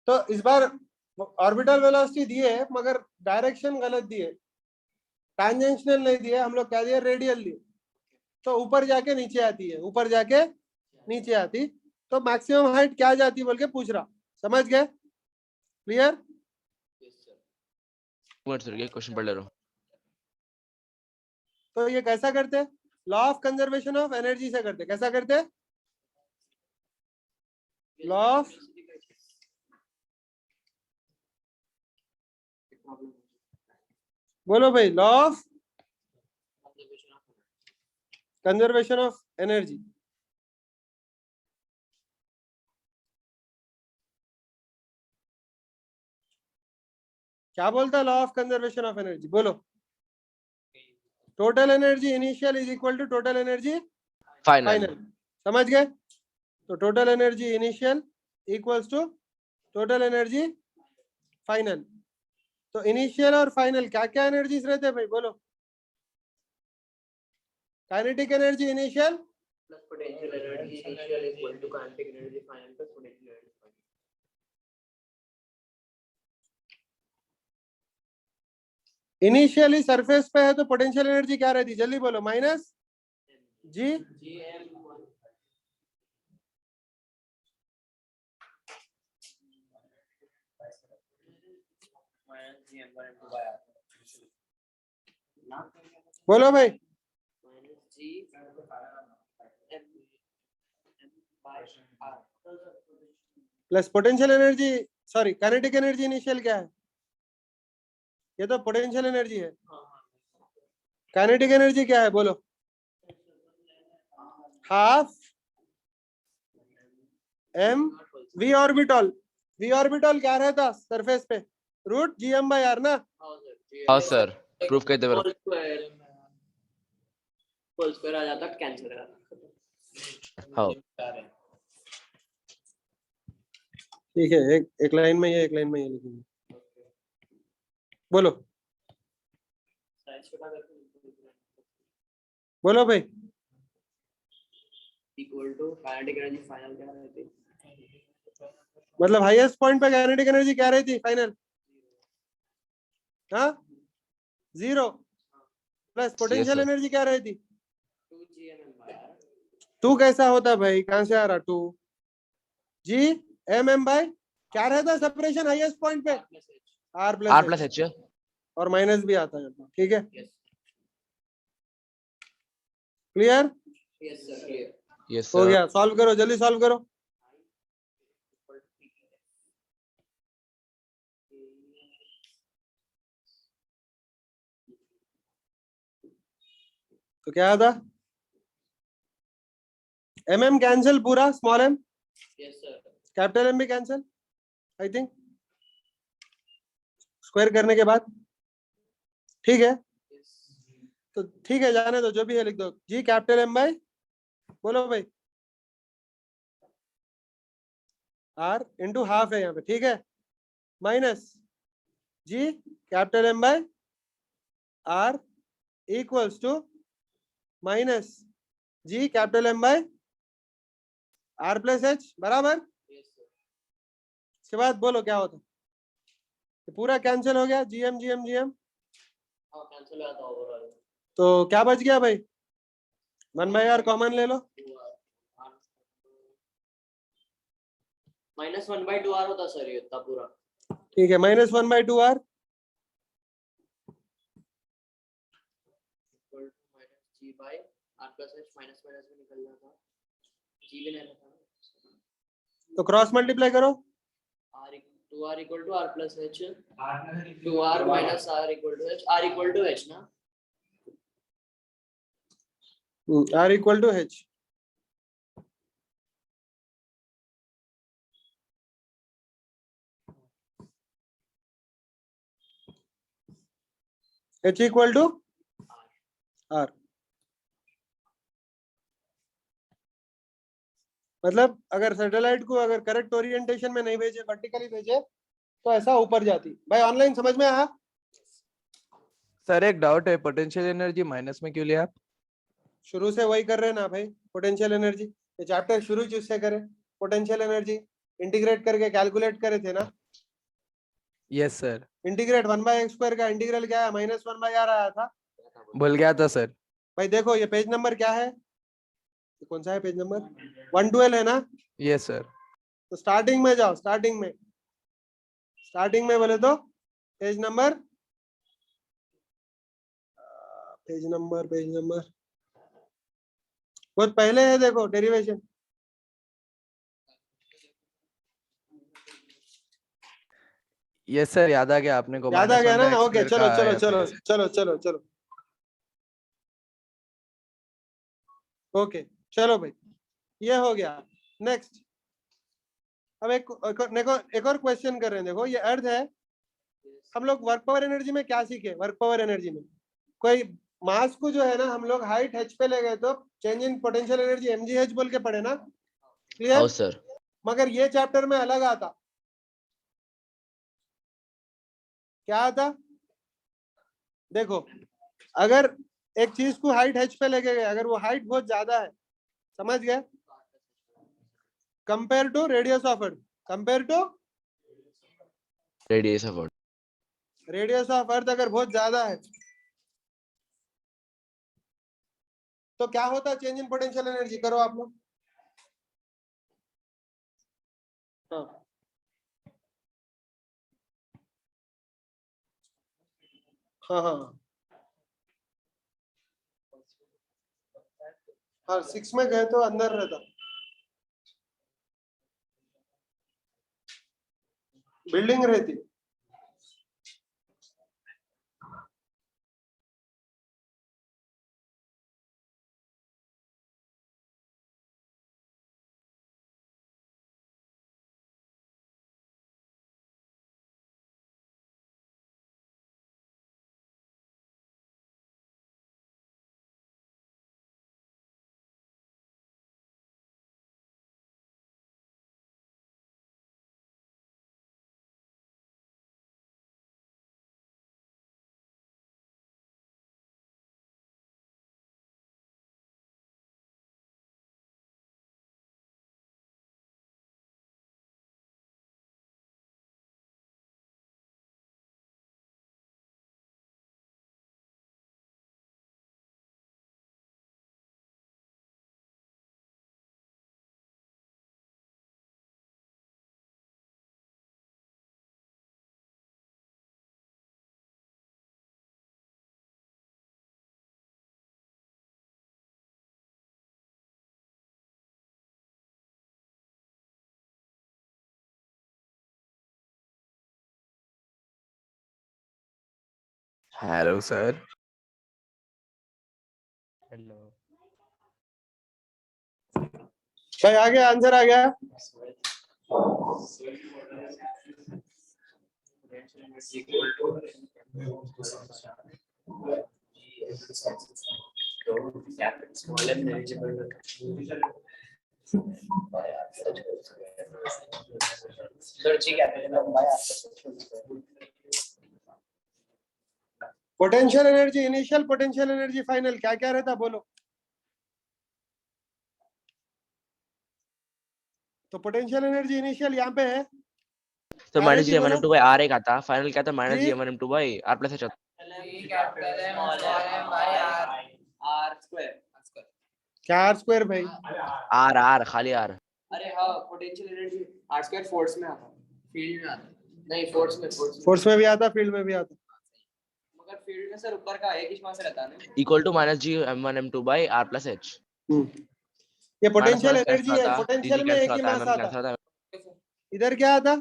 तो इस बार orbital velocity दिए मगर direction गलत दिए, tangential नहीं दिए, हम लोग क्या दिए, रेडियल दिए, तो ऊपर जाके नीचे आती है, ऊपर जाके नीचे आती, तो मैक्सिमम हाइट क्या जाती बोल के पूछ रहा, समझ गए? क्लियर? सर ये क्वेश्चन पढ़ ले रहा हूँ। तो ये कैसा करते, law of conservation of energy से करते, कैसा करते, लॉ ऑफ, बोलो भाई, law of conservation of energy. क्या बोलता है law of conservation of energy, बोलो। Total energy initial is equal to total energy final. Final, समझ गए? तो total energy initial equals to total energy final. तो इनिशियल और फाइनल क्या क्या एनर्जीज रहते हैं भाई, बोलो। Kinetic energy initial plus potential energy initial is equal to kinetic energy final plus potential energy final. Initially surface पे है तो पोटेंशियल एनर्जी क्या रहती, जल्दी बोलो, माइनस जी gm minus gm1 into y ना बोलो भाई, minus g m by r plus potential energy, sorry kinetic energy initial क्या है, ये तो पोटेंशियल एनर्जी है, काइनेटिक एनर्जी क्या है बोलो, half M V orbital, V orbital क्या रहता सरफेस पे, root G M by R ना। हाँ सर, प्रूफ कहते हैं। होल स्क्वायर आ जाता, कैंसिल हो जाता। हाँ ठीक है, एक लाइन में ये, एक लाइन में ये लिखेंगे, बोलो बोलो भाई। Equal to kinetic energy final क्या रहती है, मतलब हाईएस्ट पॉइंट पे काइनेटिक एनर्जी क्या रहती फाइनल, हाँ, zero, plus potential sir. Energy क्या रहती, 2gm by r टू कैसा होता भाई, कहां से आ रहा two, G M M by क्या रहता सेपरेशन हाईएस्ट पॉइंट पे, R R plus plus H। और माइनस भी आता है, ठीक है, yes clear? yes sir clear yes हो सर। गया, सॉल्व करो, जल्दी सॉल्व करो। तो क्या आता, एम एम कैंसिल पूरा, small M, yes sir capital M भी कैंसिल आई थिंक, स्क्वायर करने के बाद, ठीक है, yes तो ठीक है, जाने दो, जो भी है लिख दो, जी कैपिटल एम बाई, बोलो भाई, आर इंटू हाफ है यहाँ पे, ठीक है, minus G capital M by R equals to minus G capital M by R plus H बराबर। yes sir इसके बाद बोलो क्या होता, ये पूरा कैंसिल हो गया, जीएम जीएम जीएम, हाँ कैंसिल हो जाता ओवरऑल तो क्या बच गया भाई, 1/r कॉमन ले लो, माइनस 1/2r होता सर ये इतना पूरा, ठीक है, -1/2r equal to minus g by r plus h minus minus में निकल जाता, g भी नहीं रहता, तो क्रॉस मल्टीप्लाई करो, r 2r equal to r plus h 2r minus r equal to h, r equal to h ना, r equal to h, h equal to r, मतलब अगर सैटेलाइट को अगर करेक्ट ओरिएंटेशन में नहीं भेजे, वर्टिकली भेजे, तो ऐसा ऊपर जाती। भाई ऑनलाइन समझ में आया? सर एक डाउट है, पोटेंशियल एनर्जी माइनस में क्यों लिया आप? शुरू से वही कर रहे हैं ना भाई, पोटेंशियल एनर्जी ये चैप्टर शुरू किससे करे, पोटेंशियल एनर्जी इंटीग्रेट करके कैलकुलेट करे थे ना। यस सर, इंटीग्रेट 1/x² का इंटीग्रल क्या है, -1/r आया था। भूल गया था सर। भाई देखो ये पेज नंबर क्या है, ये कौन सा है पेज नंबर, 112 है ना। यस सर, तो स्टार्टिंग में जाओ, स्टार्टिंग में बोले तो पेज नंबर बहुत पहले है, देखो डेरिवेशन। यस सर, याद आ गया आपने को। याद आ गया ना, ओके चलो चलो चलो चलो। चलो चलो चलो ओके चलो भाई, ये हो गया। नेक्स्ट अब एक और क्वेश्चन कर रहे हैं। देखो ये अर्थ है, हम लोग वर्क पावर एनर्जी में क्या सीखे, वर्क पावर एनर्जी में कोई मास को जो है ना हम लोग हाइट h पे ले गए तो change in potential energy mgh बोल के पढ़े ना, क्लियर। How sir. मगर ये चैप्टर में अलग आता, क्या आता, देखो अगर एक चीज को हाइट h पे लेके गए, अगर वो हाइट बहुत ज्यादा है, समझ गए, compare to radius of earth, compare to radius of earth. Radius of earth अगर बहुत ज्यादा है तो क्या होता है चेंज इन पोटेंशियल एनर्जी, करो आप लोग। हाँ हाँ हाँ हाँ 6 में गए तो अंदर रहता, बिल्डिंग रहती। Hello sir. हेलो। भाई आ गया, आंसर आ गया। Potential energy initial, potential energy final, क्या क्या रहता बोलो। तो पोटेंशियल एनर्जी इनिशियल यहाँ पे है, तो क्या माइनस रहती जी बोलो? m1m2 by r एक आता, फाइनल क्या था, minus G? G m1m2 by r plus h। क्या आर स्क्वायर भाई? r r खाली r। अरे हाँ, potential energy R square force में आता, फील्ड में आता नहीं, फोर्स में फोर्स में भी आता, फील्ड में भी आता। मगर फील्ड में सर ऊपर का एक ही मास रहता है ना। Equal to minus G m1m2 by r plus h। ये minus potential minus energy cancel है, आता, पोटेंशियल dg में एक कैंसिल ही आता, मास mm आता। कैंसिल आता। इधर क्या आता?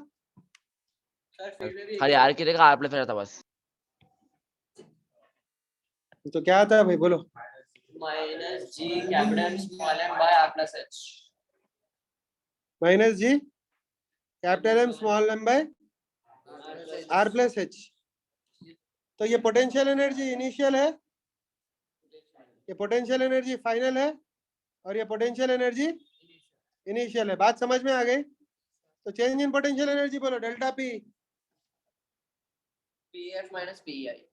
सर फील्ड में भी खाली r की जगह r plus h आता बस। तो क्या आता है भाई बोलो? Minus G capital small M by R plus H. Minus G capital M small M by R plus H. तो ये पोटेंशियल एनर्जी इनिशियल है, ये पोटेंशियल एनर्जी फाइनल है, और ये पोटेंशियल एनर्जी इनिशियल है। बात समझ में आ गई? तो चेंज इन पोटेंशियल एनर्जी बोलो, delta P. PF minus PI.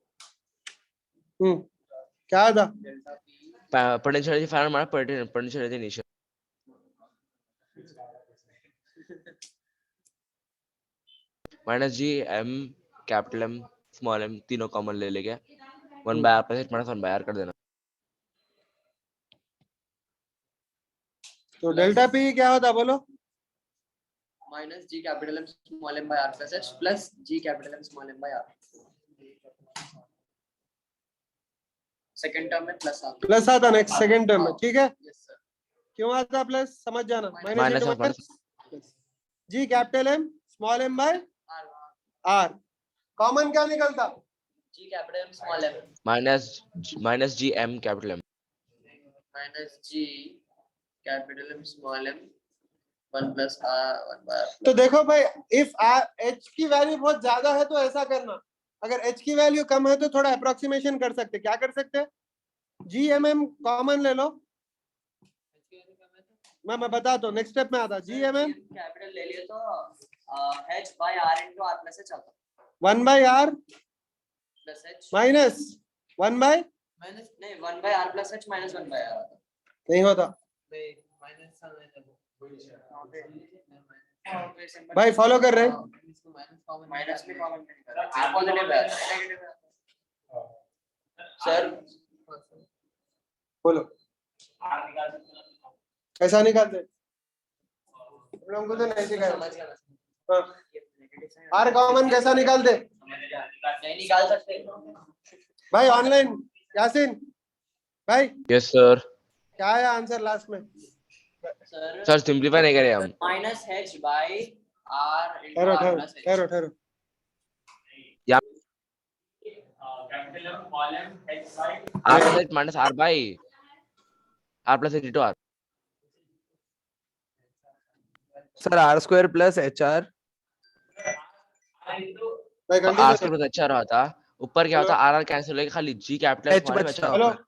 क्या था? Delta P potential energy final minus potential energy initial. Minus G M capital M small M तीनों कॉमन ले लेके 1 by R plus H minus 1 by R कर देना। तो delta P क्या होता बोलो? Minus G capital M small M by R plus H plus G capital M small M by are. Second term में प्लस आता है। प्लस आता नेक्स्ट सेकंड टर्म में, ठीक है? Yes sir. क्यों आता प्लस? समझ जाना। Minus minus into of minus minus G capital M small M by R, common क्या निकलता? G capital M small M minus G M capital M minus G capital M small M 1 plus R 1 by R. तो देखो भाई, if H की value बहुत ज्यादा है तो ऐसा करना, अगर एच की वैल्यू कम है तो थोड़ा अप्रोक्सीमेशन कर सकते। क्या कर सकते? जी एम एम कॉमन ले लो। मैं बताता हूँ, नेक्स्ट स्टेप में आता। जी एम एम कैपिटल ले लिए तो h by r into r plus h आता 1 by R plus h minus 1 by minus नहीं 1 by r plus h minus 1 by r आता नहीं होता नहीं माइनस भाई, फॉलो कर रहे? माइनस में कॉमन नहीं कर r पॉजिटिव है सर। बोलो कैसा निकालते? हम लोगों को तो नहीं सिखाया। आर कॉमन कैसा निकालते नहीं निकाल सकते भाई? ऑनलाइन यासीन भाई, यस सर। क्या है आंसर लास्ट में? सर सिंपलीफाई नहीं करें हम। Minus h by r into ठहरो r ठहरो प्लस h ठहरो ठहरो capital M small M h by R plus H minus R by R plus H into R. Sir R square plus H R. भाई तो are continue square plus अच्छा रहा था, ऊपर क्या होता आर आर कैंसिल होगा, खाली G capital H small M बचता अच्छा हेलो। होता।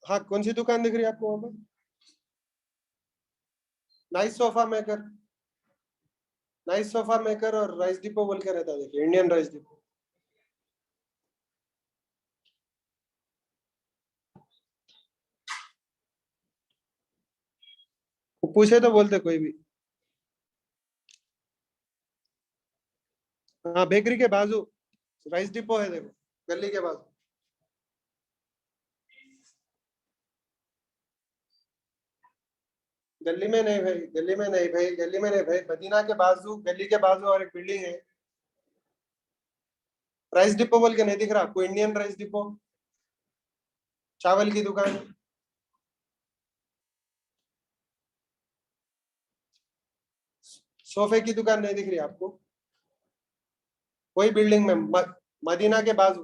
हाँ, कौन सी दुकान दिख रही है आपको वहां पर? Nice sofa maker, nice sofa maker और राइस डिपो बोल के रहता है, देखिए इंडियन राइस डिपो। पूछे तो बोलते कोई भी। हाँ, बेकरी के बाजू राइस डिपो है, देखो गली के बाजू। गली में नहीं भाई, गली में नहीं भाई, गली में नहीं भाई, मदीना के बाजू, गली के बाजू और एक बिल्डिंग है, राइस डिपो बोल के नहीं दिख रहा आपको? इंडियन राइस डिपो, चावल की दुकान। सोफे की दुकान नहीं दिख रही आपको? वही बिल्डिंग में मदीना के बाजू।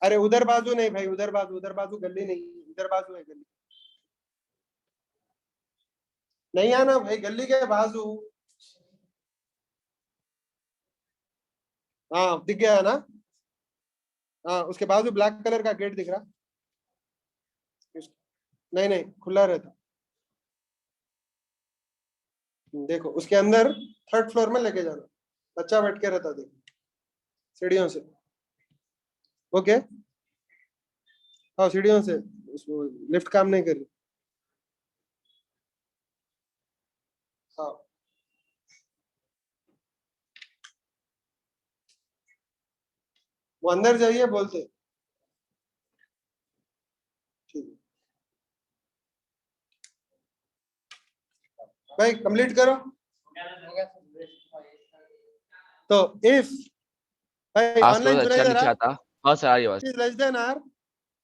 अरे उधर बाजू नहीं भाई, उधर बाजू, उधर बाजू गली नहीं, इधर बाजू है गली। नहीं आना भाई, गली के बाजू। हाँ दिख गया है ना? हाँ, उसके बाजू ब्लैक कलर का गेट दिख रहा? नहीं नहीं, खुला रहता। देखो उसके अंदर थर्ड फ्लोर में लेके जाना, बच्चा बैठ के रहता, देखो सीढ़ियों से। ओके, हाँ सीढ़ियों से, उसको लिफ्ट काम नहीं कर रही। हाँ वो अंदर जाइए बोलते। ठीक है भाई, कंप्लीट करो। तो इफ भाई आर ऑनलाइन स्क्वायर सुनाई अच्छा दे नीचे रहा? आता। हाँ सर आ रही है is less than R,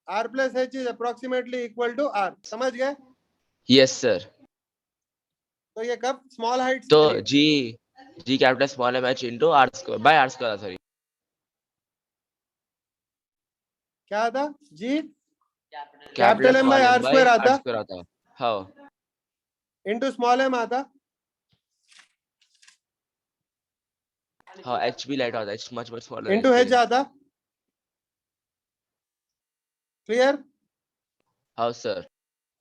R plus H is approximately equal to R, समझ गए? Yes sir. तो ये कब स्मॉल हाइट्स तो के लिए? G capital small M H into R square by R square, sorry क्या आता? G capital capital M by R square आता आता। हाँ इंटू स्मॉल एम आता। हाँ एच भी लाइट आता, H much much smaller into H आता। क्लियर? हाँ सर।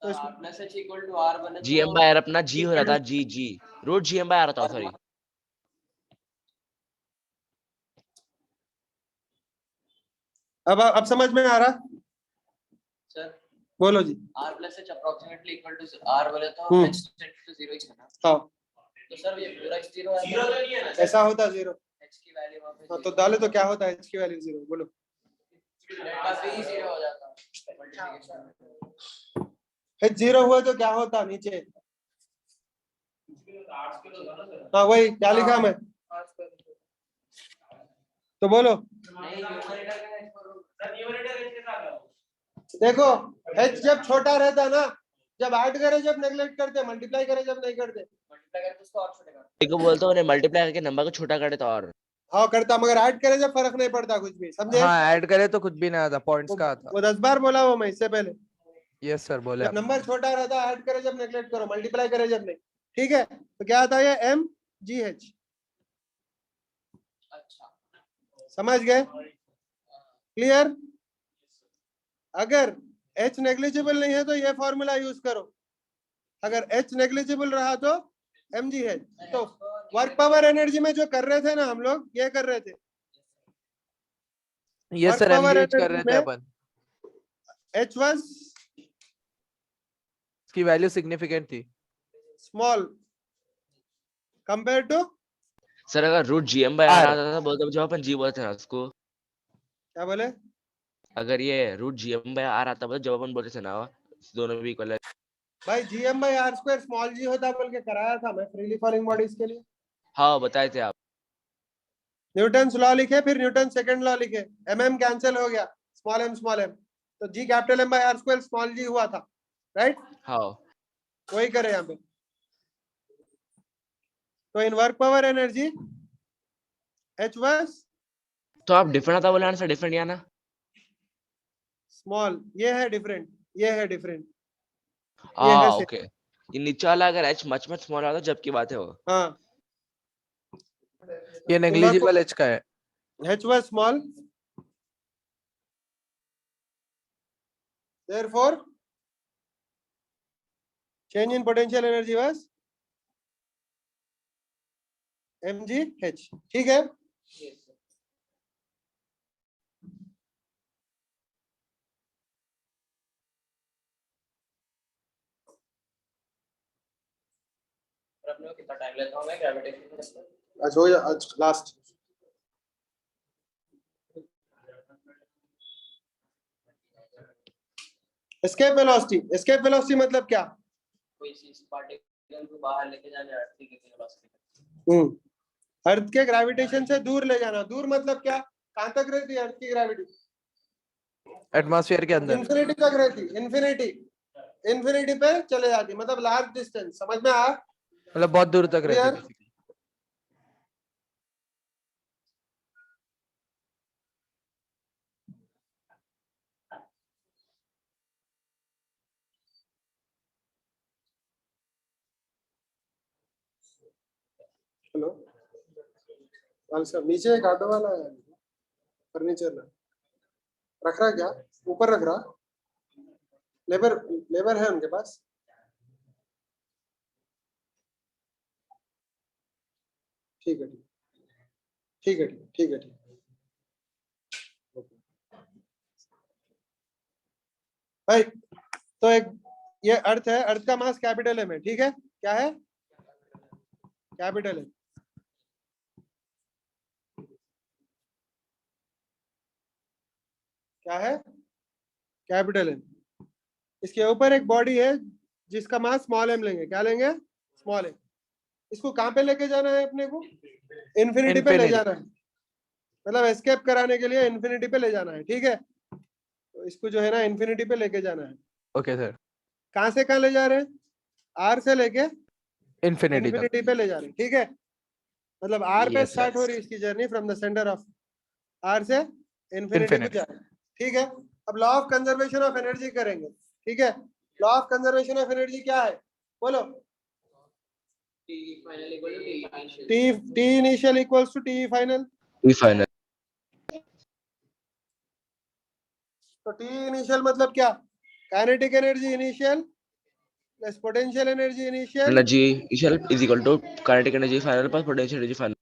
तो r plus h equal to r बने जी एम बाय आर अपना जी हो रहा था, G root G M by R आता, सॉरी। अब समझ में आ रहा? सर बोलो जी। R plus H approximately equal to R बोले तो हम्म। H tends to 0 ही है ना, हाँ, तो सर ये पूरा H 0 है, जीरो तो नहीं है ना सर? ऐसा होता 0। H की वैल्यू वहाँ पे हाँ, तो 0 डाले तो क्या होता है h की वैल्यू 0? बोलो। डेल्टा भी 0 हो जाता है मल्टीप्लिकेशन। h 0 हुआ तो क्या होता नीचे? आर्ट्स के तो ना सर। हाँ, वही क्या लिखा मैं, तो बोलो। नहीं न्यूमरेटर का H पर सर न्यूमरेटर इसके साथ है। देखो h जब छोटा रहता ना, जब ऐड करे जब नेग्लेक्ट करते, मल्टीप्लाई करे जब नहीं करते। मल्टीप्लाई करके उसको और छोटे कर देखो बोलता हूँ मल्टीप्लाई करके नंबर को छोटा कर देता और हाँ करता, मगर ऐड करे जब फर्क नहीं पड़ता कुछ भी, समझे? हाँ ऐड करे तो कुछ भी नहीं आता, पॉइंट्स का आता। वो 10 बार बोला वो मैं इससे पहले। यस सर बोले जब आप। नंबर छोटा रहता ऐड करे जब नेग्लेक्ट करो, मल्टीप्लाई करे जब नहीं। ठीक है, तो क्या आता है ये MGH, अच्छा समझ गए? क्लियर? अगर H नेग्लिजिबल नहीं है तो ये फॉर्मूला यूज करो, अगर H नेग्लिजिबल रहा तो MGH। तो वर्क पावर एनर्जी में जो कर रहे थे ना हम लोग, ये कर रहे थे yes work sir power MGH कर एनर्जी रहे थे में अपन, H was इसकी वैल्यू सिग्निफिकेंट थी। small compared to सर अगर रूट GM/R R। आता था बोलते जब अपन G बोलते थे ना उसको, क्या बोले? अगर ये रूट GM/R आता बोलते जब अपन बोलते थे ना दोनों भी इक्वल है। भाई GM/R² स्मॉल g होता बोल के कराया था मैं फ्रीली फॉलिंग बॉडीज के लिए। हाँ बताए थे आप। न्यूटन लॉ लिखे, फिर न्यूटन सेकंड लॉ लिखे, mm कैंसिल हो गया, स्मॉल m, तो G capital M/R² small g हुआ था, राइट? हाँ वही करे यहाँ पे। तो in work power energy H was तो आप डिफरेंट आता बोले आंसर डिफरेंट या ना? स्मॉल, ये है डिफरेंट, ये है डिफरेंट, ये हाँ है ओके, ये नीचे वाला अगर H मच स्मॉल आता जब की बात है वो। हाँ, ये नेग्लिजिबल एच का है। H was small, therefore change in potential energy was MGH। ठीक है, अपने को कितना टाइम लेता हूँ मैं ग्रेविटेशन में? आज हो जा, आज लास्ट। एस्केप वेलोसिटी मतलब क्या? कोई चीज पार्टिकल को बाहर लेके जाने अर्थ की कितनी वेलोसिटी? अर्थ के ग्रेविटेशन से दूर ले जाना। दूर मतलब क्या? कहां तक रहती है अर्थ की ग्रेविटी? एटमॉस्फेयर के अंदर। इंफिनिटी तक रहती, इंफिनिटी पे चले जाती, मतलब लार्ज डिस्टेंस। समझ में आया? मतलब बहुत दूर तक रहते Clear? हैं basically। हेलो नीचे एक ऑटो वाला है, फर्नीचर ना रख रहा क्या? ऊपर रख रहा, लेबर है उनके पास। ठीक है, ठीक है, ठीक है, ठीक है। भाई तो एक ये अर्थ है, अर्थ का मास कैपिटल एम है, ठीक है? क्या है? Capital M. क्या है? Capital M. इसके ऊपर एक बॉडी है जिसका मास स्मॉल एम लेंगे। क्या लेंगे? Small M. इसको कहां पे लेके जाना है अपने को? इन्फिनिटी पे ले Infinity। जाना है, मतलब एस्केप कराने के लिए इन्फिनिटी पे ले जाना है, ठीक है? तो इसको जो है ना इन्फिनिटी पे लेके जाना है। Okay sir. कहां से कहां ले जा रहे हैं? आर से लेके इन्फिनिटी तक। इन्फिनिटी पे ले जा रहे हैं, ठीक है? मतलब आर पे Yes, स्टार्ट sir. हो रही है इसकी journey from the centre of R से इन्फिनिटी को Infinity। जा रहे हैं, ठीक है? अब law of conservation of energy करेंगे, ठीक है? Law of conservation of energy क्या है? बोलो। T final equal to T initial। T initial equals to T final। We final तो T initial मतलब क्या? Kinetic energy initial plus potential energy initial. energy initial is equal to kinetic energy final plus potential energy final।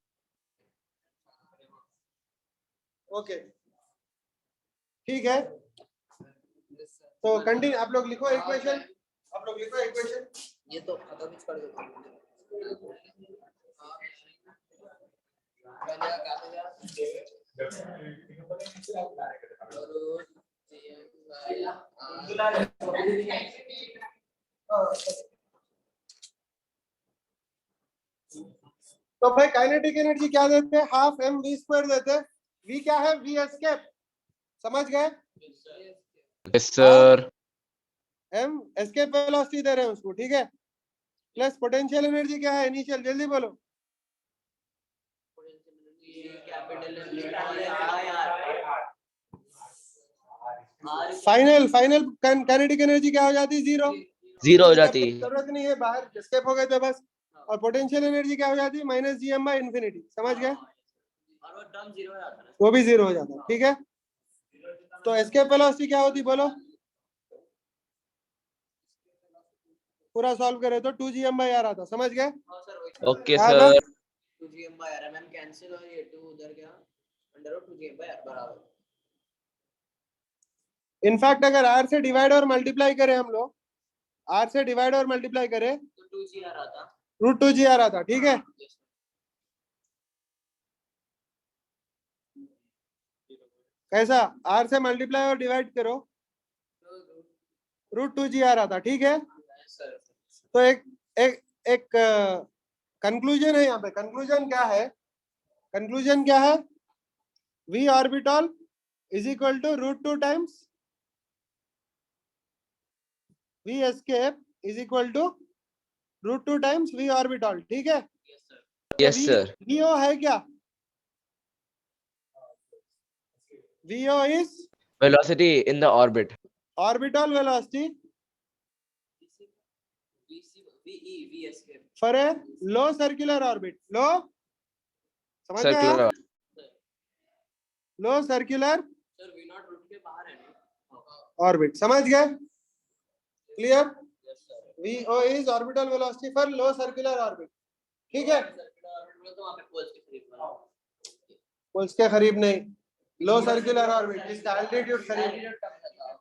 Okay, ठीक है? तो continue आप लोग लिखो equation, आप लोग लिखो इक्वेशन। ये तो खत्म ही कर दो। पहले क्या तो भाई काइनेटिक एनर्जी क्या देते हैं, हाफ एम वी स्क्वायर देते हैं। वी क्या है, वी एस्केप, समझ गए? Yes sir. एम एस्केप वेलोसिटी दे रहे हैं उसको, ठीक है। प्लस पोटेंशियल एनर्जी क्या है, इनिशियल, जल्दी बोलो। फाइनल फाइनल काइनेटिक एनर्जी क्या हो जाती है, जीरो। जीरो हो जाती। जरूरत नहीं है, बाहर एस्केप हो गए थे बस। और पोटेंशियल एनर्जी क्या हो जाती है, minus G M by infinity, समझ गए? और वो टर्म जीरो हो जाता है। वो भी जीरो हो जाता है, ठीक है। तो एस्केप वेलोसिटी क्या होती, बोलो। पूरा सॉल्व करे तो 2 gm बाई आर आता, समझ गए? हाँ सर वही। ओके क्या था? सर। 2gm by r मैम कैंसिल और ये 2 उधर गया under root 2gm by r बराबर। इनफैक्ट अगर आर से डिवाइड और मल्टीप्लाई करें हम लोग, आर से डिवाइड और मल्टीप्लाई करें तो 2gr आता। रूट 2 जी आर आता, ठीक है। कैसा, आर से मल्टीप्लाई और डिवाइड करो रूट 2 जी आर आता, ठीक है। तो एक एक एक कंक्लूजन है यहाँ पे। कंक्लूजन क्या है, कंक्लूजन क्या है, V orbital is equal to root 2 times V escape is equal to root 2 times V orbital, ठीक है। Yes sir. वीओ है क्या, VO is velocity in the orbit. Orbital velocity v escape for a low circular orbit, low, समझ में आया? Circular. Low circular sir v not root के बाहर है ना। ऑर्बिट, समझ गए? Clear? Yes sir. VO is orbital velocity for low circular orbit, ठीक है। सर्कुलर ऑर्बिट में तो वहां पे पोल्स के करीब बना। पोल्स के करीब नहीं, लो सर्कुलर ऑर्बिट जिसका एल्टीट्यूड करीब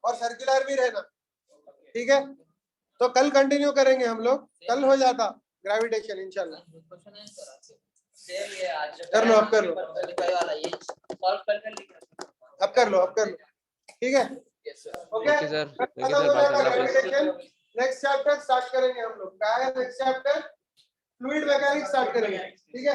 और सर्कुलर भी रहना, ठीक है। तो कल कंटिन्यू करेंगे हम लोग, कल हो जाता ग्रेविटेशन इंशाल्लाह। क्वेश्चन है सर सेम ये आज कर लो, अब कर लो, क्वालिफाई वाला ये सॉल्व कर लिखा। अब कर लो, अब कर लो, ठीक है। Yes sir. Okay okay sir. Thank you खत्म सर। हो बात जाएगा करना please. Gravitation. Next chapter start करेंगे हम लोग, क्या है next chapter, fluid mechanics start करेंगे, ठीक है।